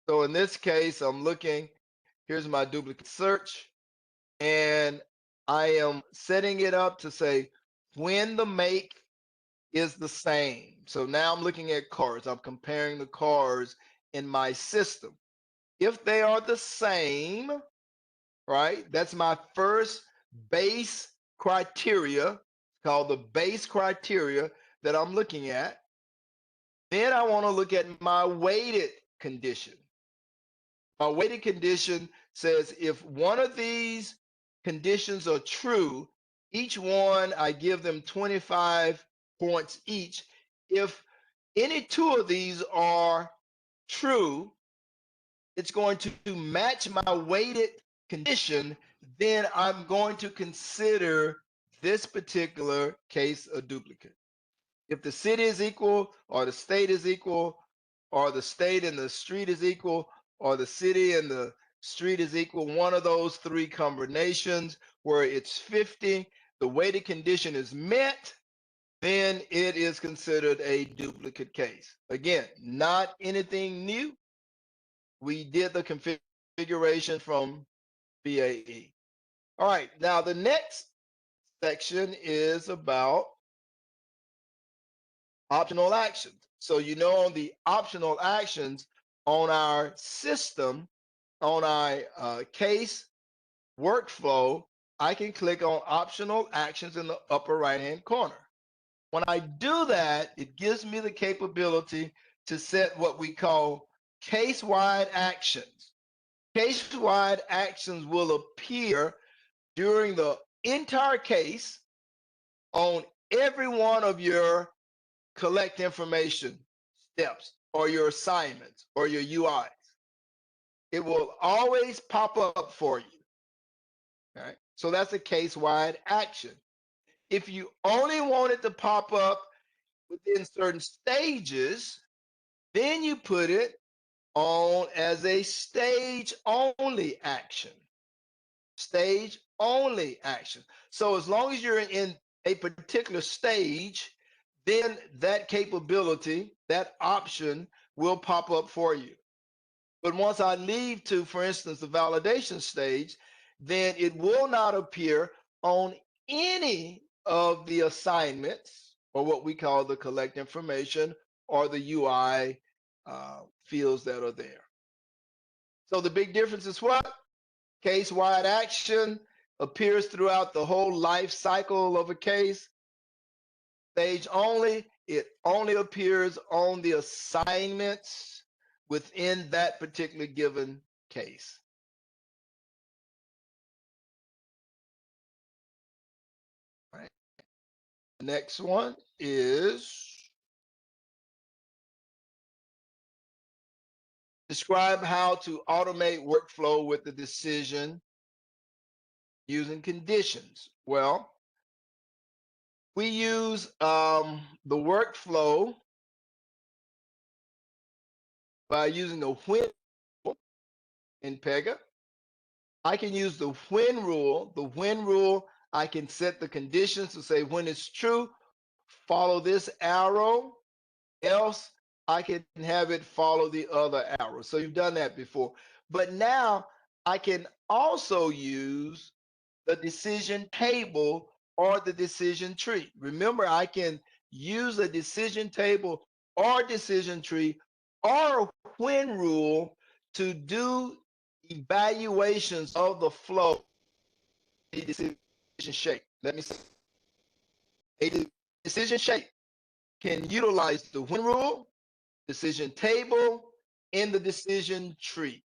So in this case, I'm looking, here's my duplicate search, and I am setting it up to say when the make is the same. So now I'm looking at cars. I'm comparing the cars in my system. If they are the same, right, that's my first base criteria called the base criteria that I'm looking at. Then I want to look at my weighted condition. My weighted condition says if one of these conditions are true, each one I give them 25 points each. If any two of these are true, it's going to match my weighted condition, then I'm going to consider this particular case a duplicate. If the city is equal, or the state is equal, or the state and the street is equal, or the city and the street is equal, one of those three combinations where it's 50, the weighted condition is met, then it is considered a duplicate case. Again, not anything new. We did the configuration from BAE. All right, now the next section is about optional actions. So you know on the optional actions on our system, on our case workflow, I can click on optional actions in the upper right-hand corner. When I do that, it gives me the capability to set what we call case-wide actions. Case-wide actions will appear during the entire case on every one of your collect information steps or your assignments or your UIs. It will always pop up for you. All right. So that's a case-wide action. If you only want it to pop up within certain stages, then you put it on as a stage only action. Stage only action. So as long as you're in a particular stage, then that capability, that option will pop up for you. But once I leave to, for instance, the validation stage, then it will not appear on any of the assignments or what we call the collect information or the UI fields that are there. So the big difference is what? Case-wide action appears throughout the whole life cycle of a case. Stage only, it only appears on the assignments within that particular given case. All right. Next one is describe how to automate workflow with the decision using conditions. Well, we use the workflow by using the when in Pega. I can use the when rule. The when rule, I can set the conditions to say when it's true, follow this arrow, else I can have it follow the other arrow. So you've done that before. But now I can also use the decision table or the decision tree. Remember, I can use a decision table or decision tree or a when rule to do evaluations of the flow, a decision shape. Let me say, a decision shape can utilize the when rule, decision table, and the decision tree.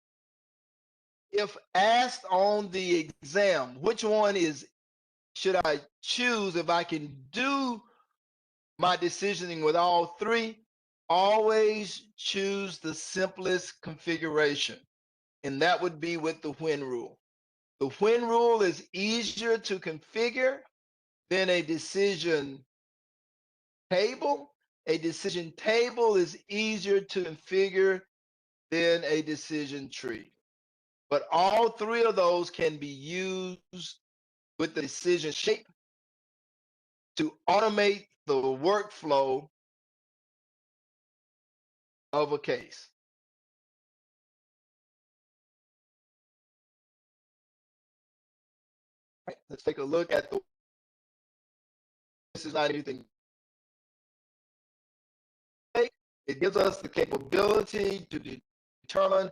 If asked on the exam, which one should I choose if I can do my decisioning with all three? Always choose the simplest configuration, and that would be with the when rule. The when rule is easier to configure than a decision table. A decision table is easier to configure than a decision tree. But all three of those can be used with the decision shape to automate the workflow of a case. Right, let's take a look at this is not anything. It gives us the capability to determine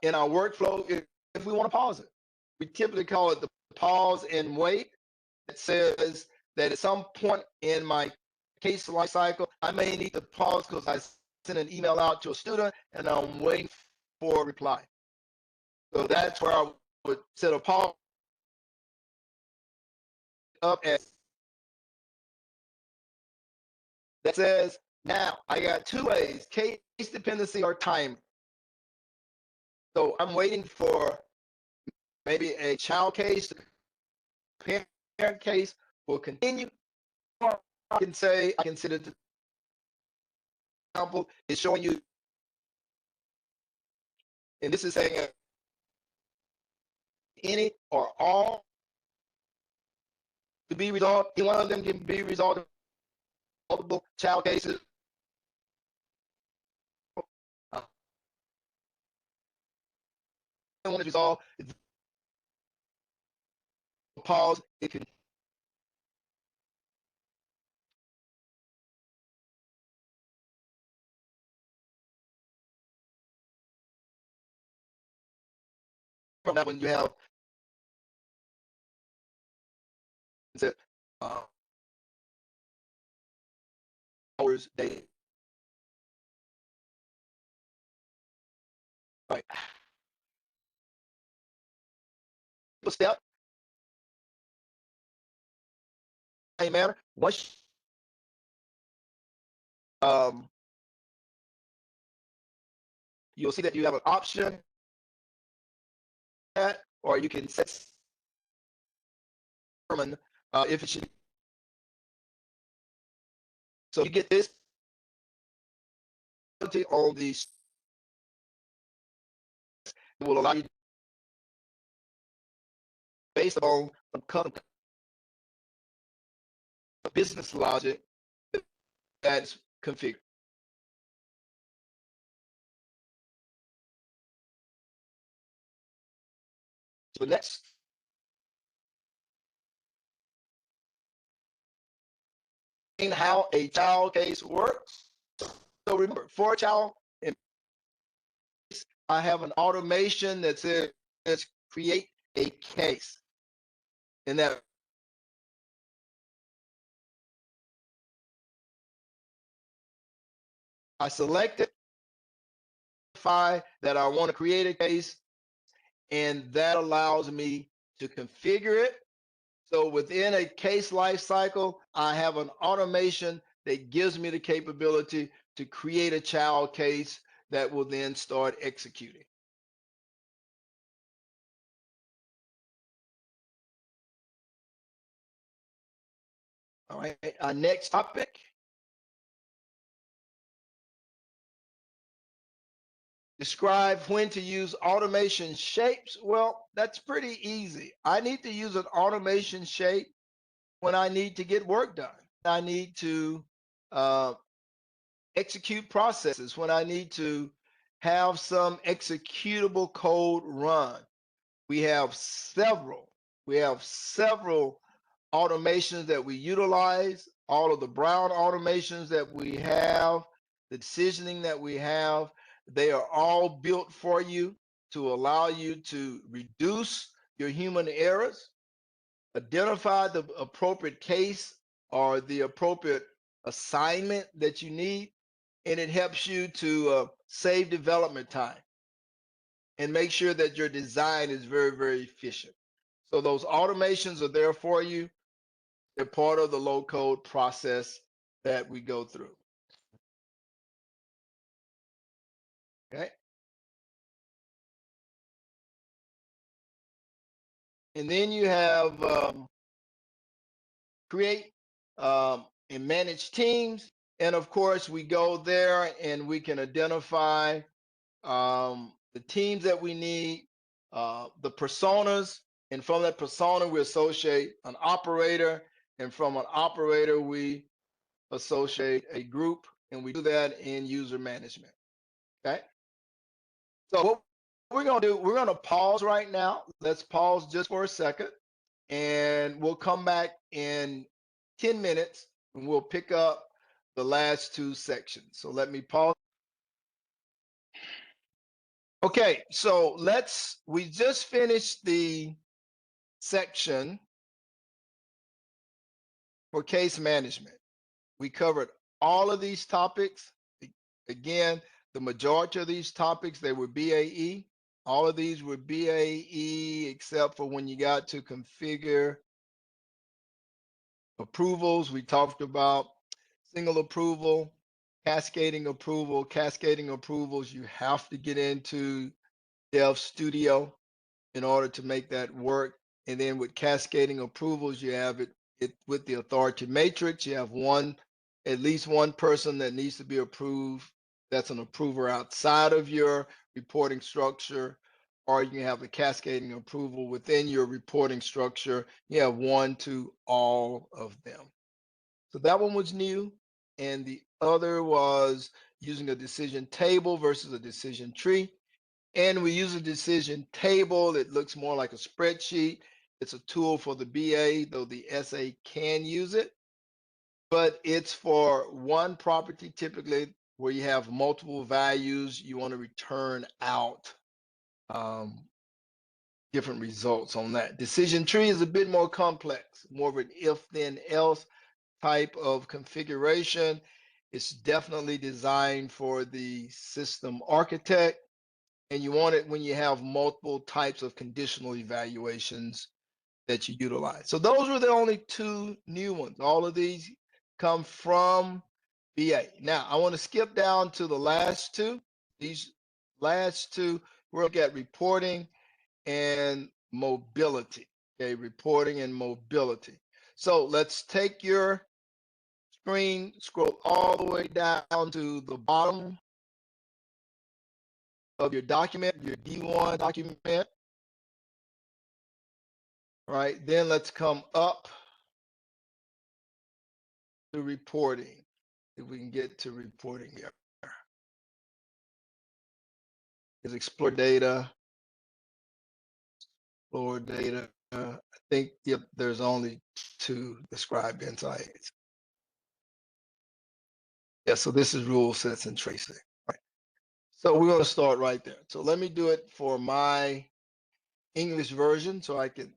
in our workflow if we want to pause it. We typically call it the pause and wait. It says that at some point in my case life cycle, I may need to pause because I sent an email out to a student and I'm waiting for a reply. So that's where I would set a pause up as that says, now I got two ways, case dependency or time. So I'm waiting for maybe a child case, parent case will continue. Or I can say, I consider the example is showing you, and this is saying any or all to be resolved. Any one of them can be resolved in multiple child cases. One is resolved. Pause. It can from that when you have hours, days. Right. Step. Same manner. Once you'll see that you have an option that, or you can set determine if it should. So you get this on these. It will allow you based on some business logic that's configured. So next, how a child case works. So remember, for a child, I have an automation that says create a case, and that I select it, that I want to create a case, and that allows me to configure it. So within a case lifecycle, I have an automation that gives me the capability to create a child case that will then start executing. All right, our next topic Describe when to use automation shapes. Well, that's pretty easy. I need to use an automation shape when I need to get work done. I need to uh, execute processes, when I need to have some executable code run. We have several. We have several automations that we utilize, all of the Brown automations that we have, the decisioning that we have, they are all built for you to allow you to reduce your human errors, identify the appropriate case or the appropriate assignment that you need, and it helps you to save development time and make sure that your design is very, very efficient. So those automations are there for you. They're part of the low code process that we go through. Okay. And then you have create and manage teams. And of course, we go there and we can identify the teams that we need, the personas. And from that persona, we associate an operator. And from an operator, we associate a group. And we do that in user management. Okay. So what we're going to do, we're going to pause right now. Let's pause just for a second. And we'll come back in 10 minutes and we'll pick up the last two sections. So let me pause. Okay, so we just finished the section for case management. We covered all of these topics. Again, the majority of these topics, they were BAE. All of these were BAE except for when you got to configure approvals. We talked about single approval, cascading approval. Cascading approvals, you have to get into Dev Studio in order to make that work. And then with cascading approvals, you have it with the authority matrix. You have at least one person that needs to be approved. That's an approver outside of your reporting structure, or you can have a cascading approval within your reporting structure. You have one to all of them. So that one was new. And the other was using a decision table versus a decision tree. And we use a decision table. It looks more like a spreadsheet. It's a tool for the BA, though the SA can use it. But it's for one property, typically, where you have multiple values. You want to return out different results on that. Decision tree is a bit more complex, more of an if then else type of configuration. It's definitely designed for the system architect. And you want it when you have multiple types of conditional evaluations that you utilize. So those were the only two new ones. All of these come from BA. Now, I want to skip down to the last two. These last two, we'll look at reporting and mobility. Okay, reporting and mobility. So let's take your screen, scroll all the way down to the bottom of your document, your D1 document. All right, then let's come up to reporting. If we can get to reporting here. Is explore data. Explore data. I think, yep, there's only two described insights. Yeah, so this is rule sets and tracing. Right. So we're going to start right there. So let me do it for my English version so I can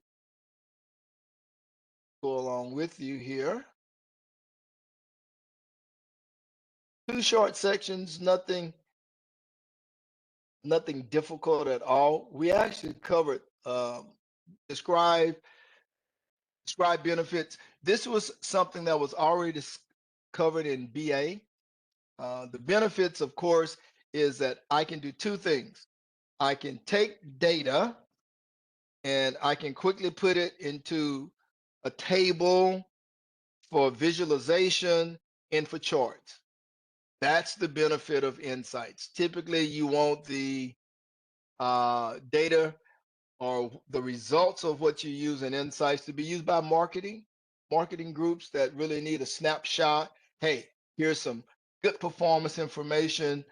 go along with you here. Two short sections, nothing difficult at all. We actually covered describe benefits. This was something that was already covered in BA. The benefits, of course, is that I can do two things. I can take data and I can quickly put it into a table for visualization and for charts. That's the benefit of insights. Typically, you want the data or the results of what you use in insights to be used by marketing groups that really need a snapshot. Hey, here's some good performance information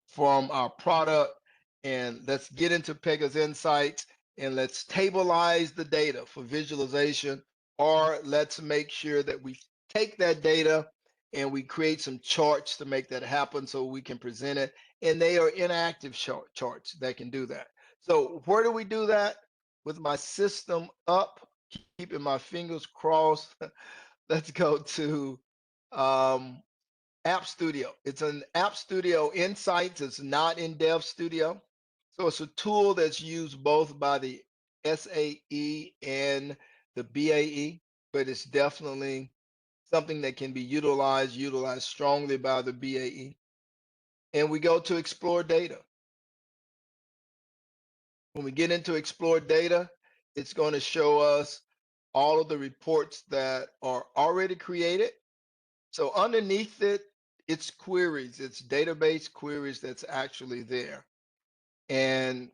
from our product, and let's get into Pega's insights and let's tableize the data for visualization, or let's make sure that we take that data and we create some charts to make that happen so we can present it. And they are interactive charts that can do that. So where do we do that? With my system up, keeping my fingers crossed. Let's go to um, App Studio. It's an App Studio Insights. It's not in Dev Studio. So it's a tool that's used both by the SAE and the BAE, but it's definitely something that can be utilized strongly by the BAE. And we go to Explore Data. When we get into Explore Data, it's going to show us all of the reports that are already created. So underneath it, it's queries, it's database queries that's actually there. And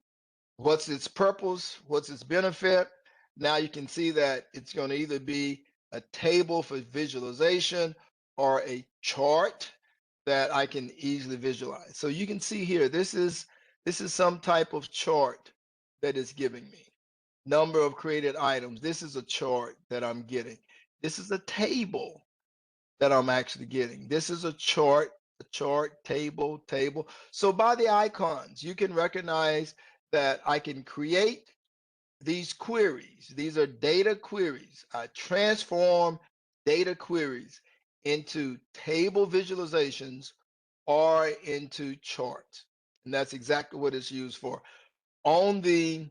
what's its purpose? What's its benefit? Now you can see that it's going to either be a table for visualization or a chart that I can easily visualize. So you can see here, this is some type of chart that is giving me number of created items. This is a chart that I'm getting. This is a table that I'm actually getting. This is a chart, table. So by the icons, you can recognize that I can create these queries. These are data queries. I transform data queries into table visualizations or into charts. And that's exactly what it's used for. On the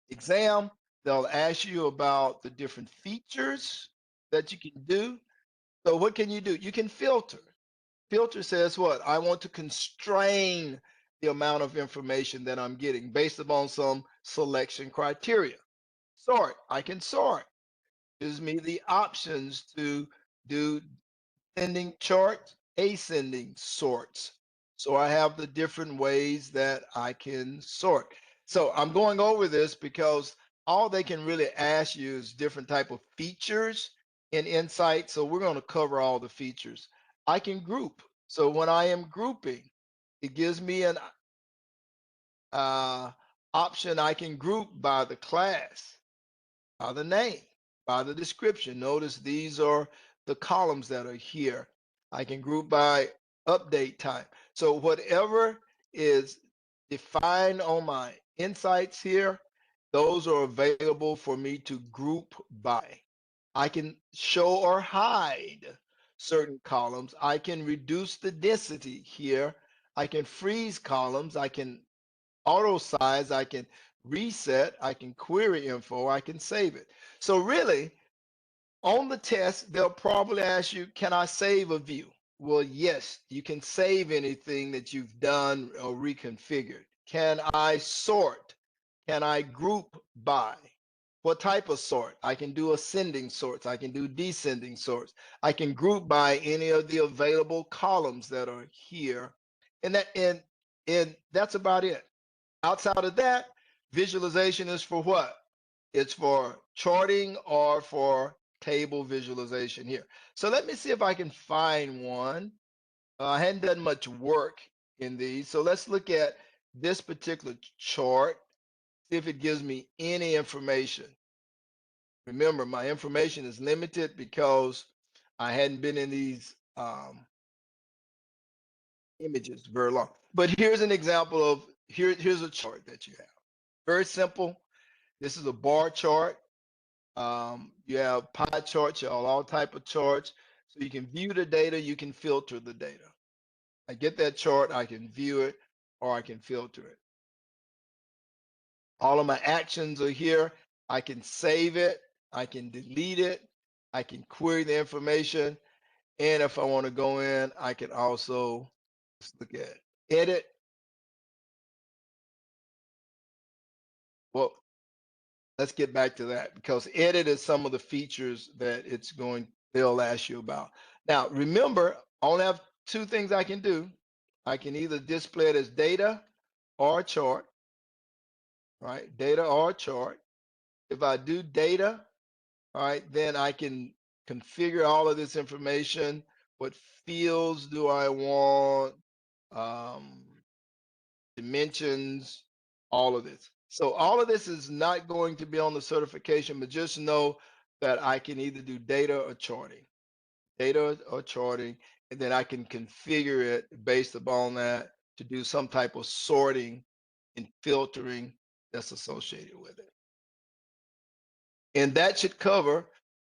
exam, they'll ask you about the different features that you can do. So what can you do? You can filter. Filter says what? I want to constrain the amount of information that I'm getting based upon some selection criteria. Sort, I can sort. Gives me the options to do ascending charts, ascending sorts. So I have the different ways that I can sort. So I'm going over this because all they can really ask you is different type of features in Insight. So we're going to cover all the features. I can group. So when I am grouping, it gives me an option. I can group by the class, by the name, by the description. Notice these are the columns that are here. I can group by update time. So whatever is defined on my insights here, those are available for me to group by. I can show or hide certain columns. I can reduce the density here. I can freeze columns. I can auto size, I can reset, I can query info, I can save it. So really, on the test, they'll probably ask you, can I save a view? Well, yes, you can save anything that you've done or reconfigured. Can I sort? Can I group by? What type of sort? I can do ascending sorts. I can do descending sorts. I can group by any of the available columns that are here. And that's about it. Outside of that, visualization is for what? It's for charting or for table visualization here. So let me see if I can find one. I hadn't done much work in these. So let's look at this particular chart, see if it gives me any information. Remember, my information is limited because I hadn't been in these images very long. But here's an example of, here's a chart that you have. Very simple. This is a bar chart. You have pie charts, you have all type of charts. So you can view the data, you can filter the data. I get that chart, I can view it, or I can filter it. All of my actions are here. I can save it, I can delete it, I can query the information. And if I want to go in, I can also, let's look at edit. Well, let's get back to that because edit is some of the features that they'll ask you about. Now, remember, I only have two things I can do. I can either display it as data or a chart, right? Data or a chart. If I do data, all right, then I can configure all of this information. What fields do I want? Um, dimensions, all of this. So all of this is not going to be on the certification, but just know that I can either do data or charting, and then I can configure it based upon that to do some type of sorting and filtering that's associated with it. And that should cover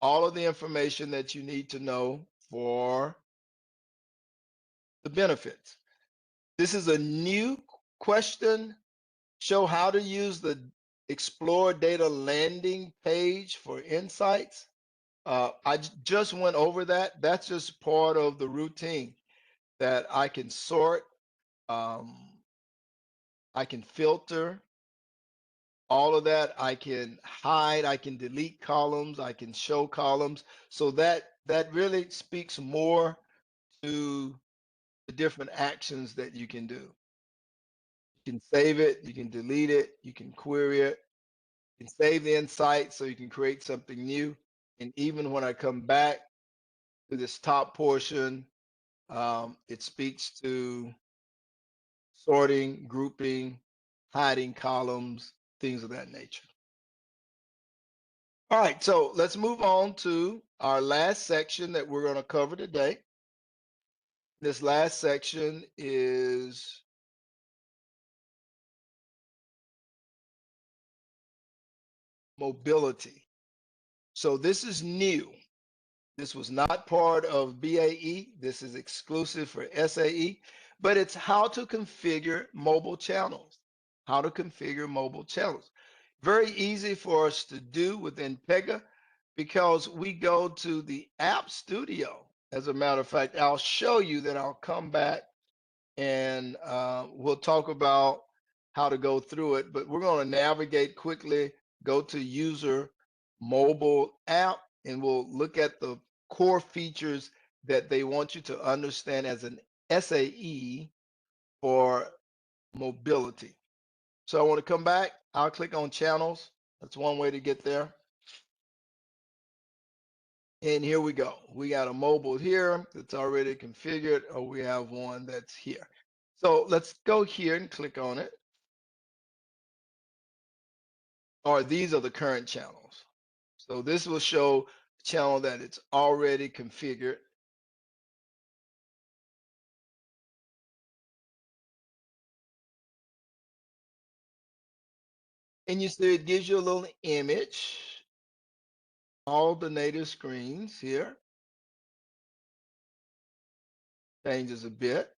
all of the information that you need to know for the benefits. This is a new question. Show how to use the Explore Data landing page for insights. I just went over that. That's just part of the routine that I can sort, um, I can filter, all of that. I can hide, I can delete columns, I can show columns. So that really speaks more to the different actions that you can do. You can save it, you can delete it, you can query it, you can save the insight so you can create something new. And even when I come back to this top portion, it speaks to sorting, grouping, hiding columns, things of that nature. All right, so let's move on to our last section that we're going to cover today. This last section is mobility. So this is new. This was not part of BAE. This is exclusive for SAE, but it's how to configure mobile channels. How to configure mobile channels. Very easy for us to do within Pega because we go to the App Studio. As a matter of fact, I'll show you that. I'll come back and we'll talk about how to go through it, but we're going to navigate quickly, go to user mobile app, and we'll look at the core features that they want you to understand as an SAE for mobility. So I want to come back. I'll click on channels. That's one way to get there. And here we go. We got a mobile here that's already configured, or we have one that's here. So let's go here and click on it. Or these are the current channels. So this will show the channel that it's already configured. And you see it gives you a little image, all the native screens here. Changes a bit.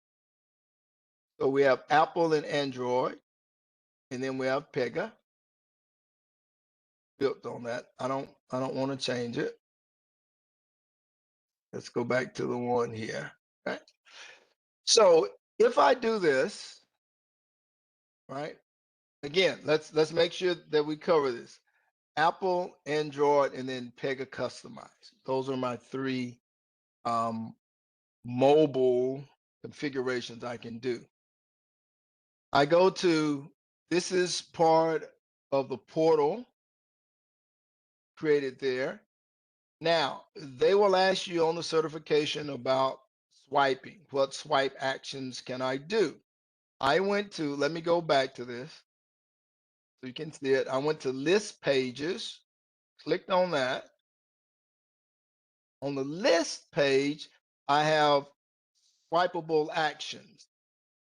So we have Apple and Android, and then we have Pega built on that. I don't want to change it. Let's go back to the one here. Right. So if I do this, right? Again, let's make sure that we cover this. Apple, Android, and then Pega Customize. Those are my three mobile configurations I can do. I go to, this is part of the portal created there. Now, they will ask you on the certification about swiping. What swipe actions can I do? I went to, let me go back to this so you can see it. I went to list pages, clicked on that. On the list page, I have swipeable actions.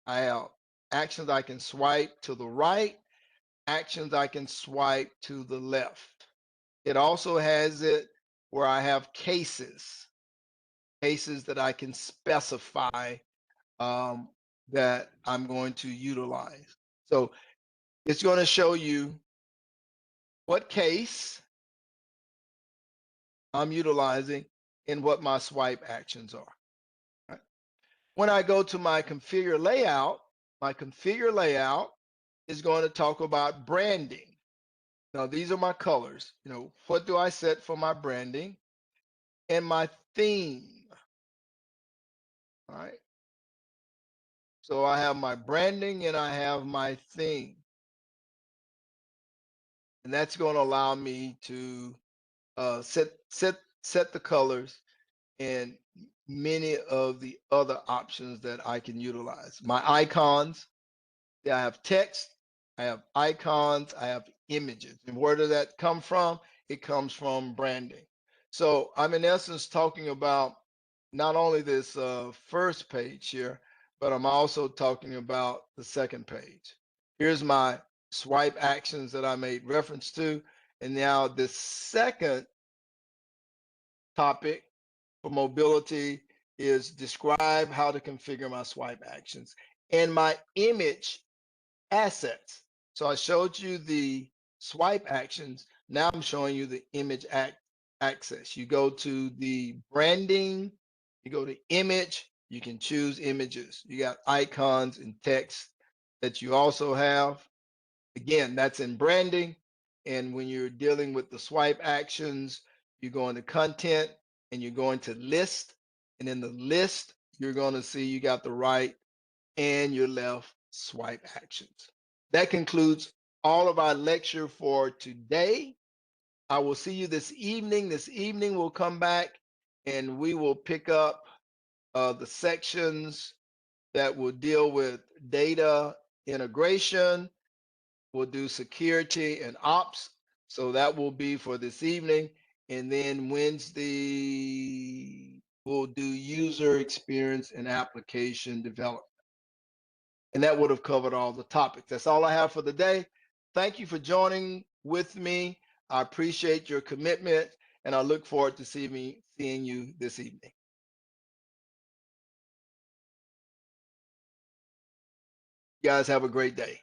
I have actions I can swipe to the right, actions I can swipe to the left. It also has it where I have cases that I can specify that I'm going to utilize. So it's going to show you what case I'm utilizing and what my swipe actions are. Right? When I go to my configure layout is going to talk about branding. Now, these are my colors. You know, what do I set for my branding and my theme? All right. So I have my branding and I have my theme. And that's going to allow me to set the colors and many of the other options that I can utilize. My icons, I have text, I have icons, I have images. And where does that come from? It comes from branding. So I'm in essence talking about not only this first page here, but I'm also talking about the second page. Here's my swipe actions that I made reference to. And now the second topic for mobility is describe how to configure my swipe actions and my image assets. So I showed you the swipe actions. Now I'm showing you the image access. You go to the branding, you go to image, you can choose images. You got icons and text that you also have. Again, that's in branding. And when you're dealing with the swipe actions, you go into content and you're going to list. And in the list, you're going to see you got the right and your left swipe actions. That concludes all of our lecture for today. I will see you this evening. This evening we'll come back and we will pick up the sections that will deal with data integration. We'll do security and ops. So that will be for this evening. And then Wednesday, we'll do user experience and application development. And that would have covered all the topics. That's all I have for the day. Thank you for joining with me. I appreciate your commitment, and I look forward to seeing you this evening. You guys have a great day.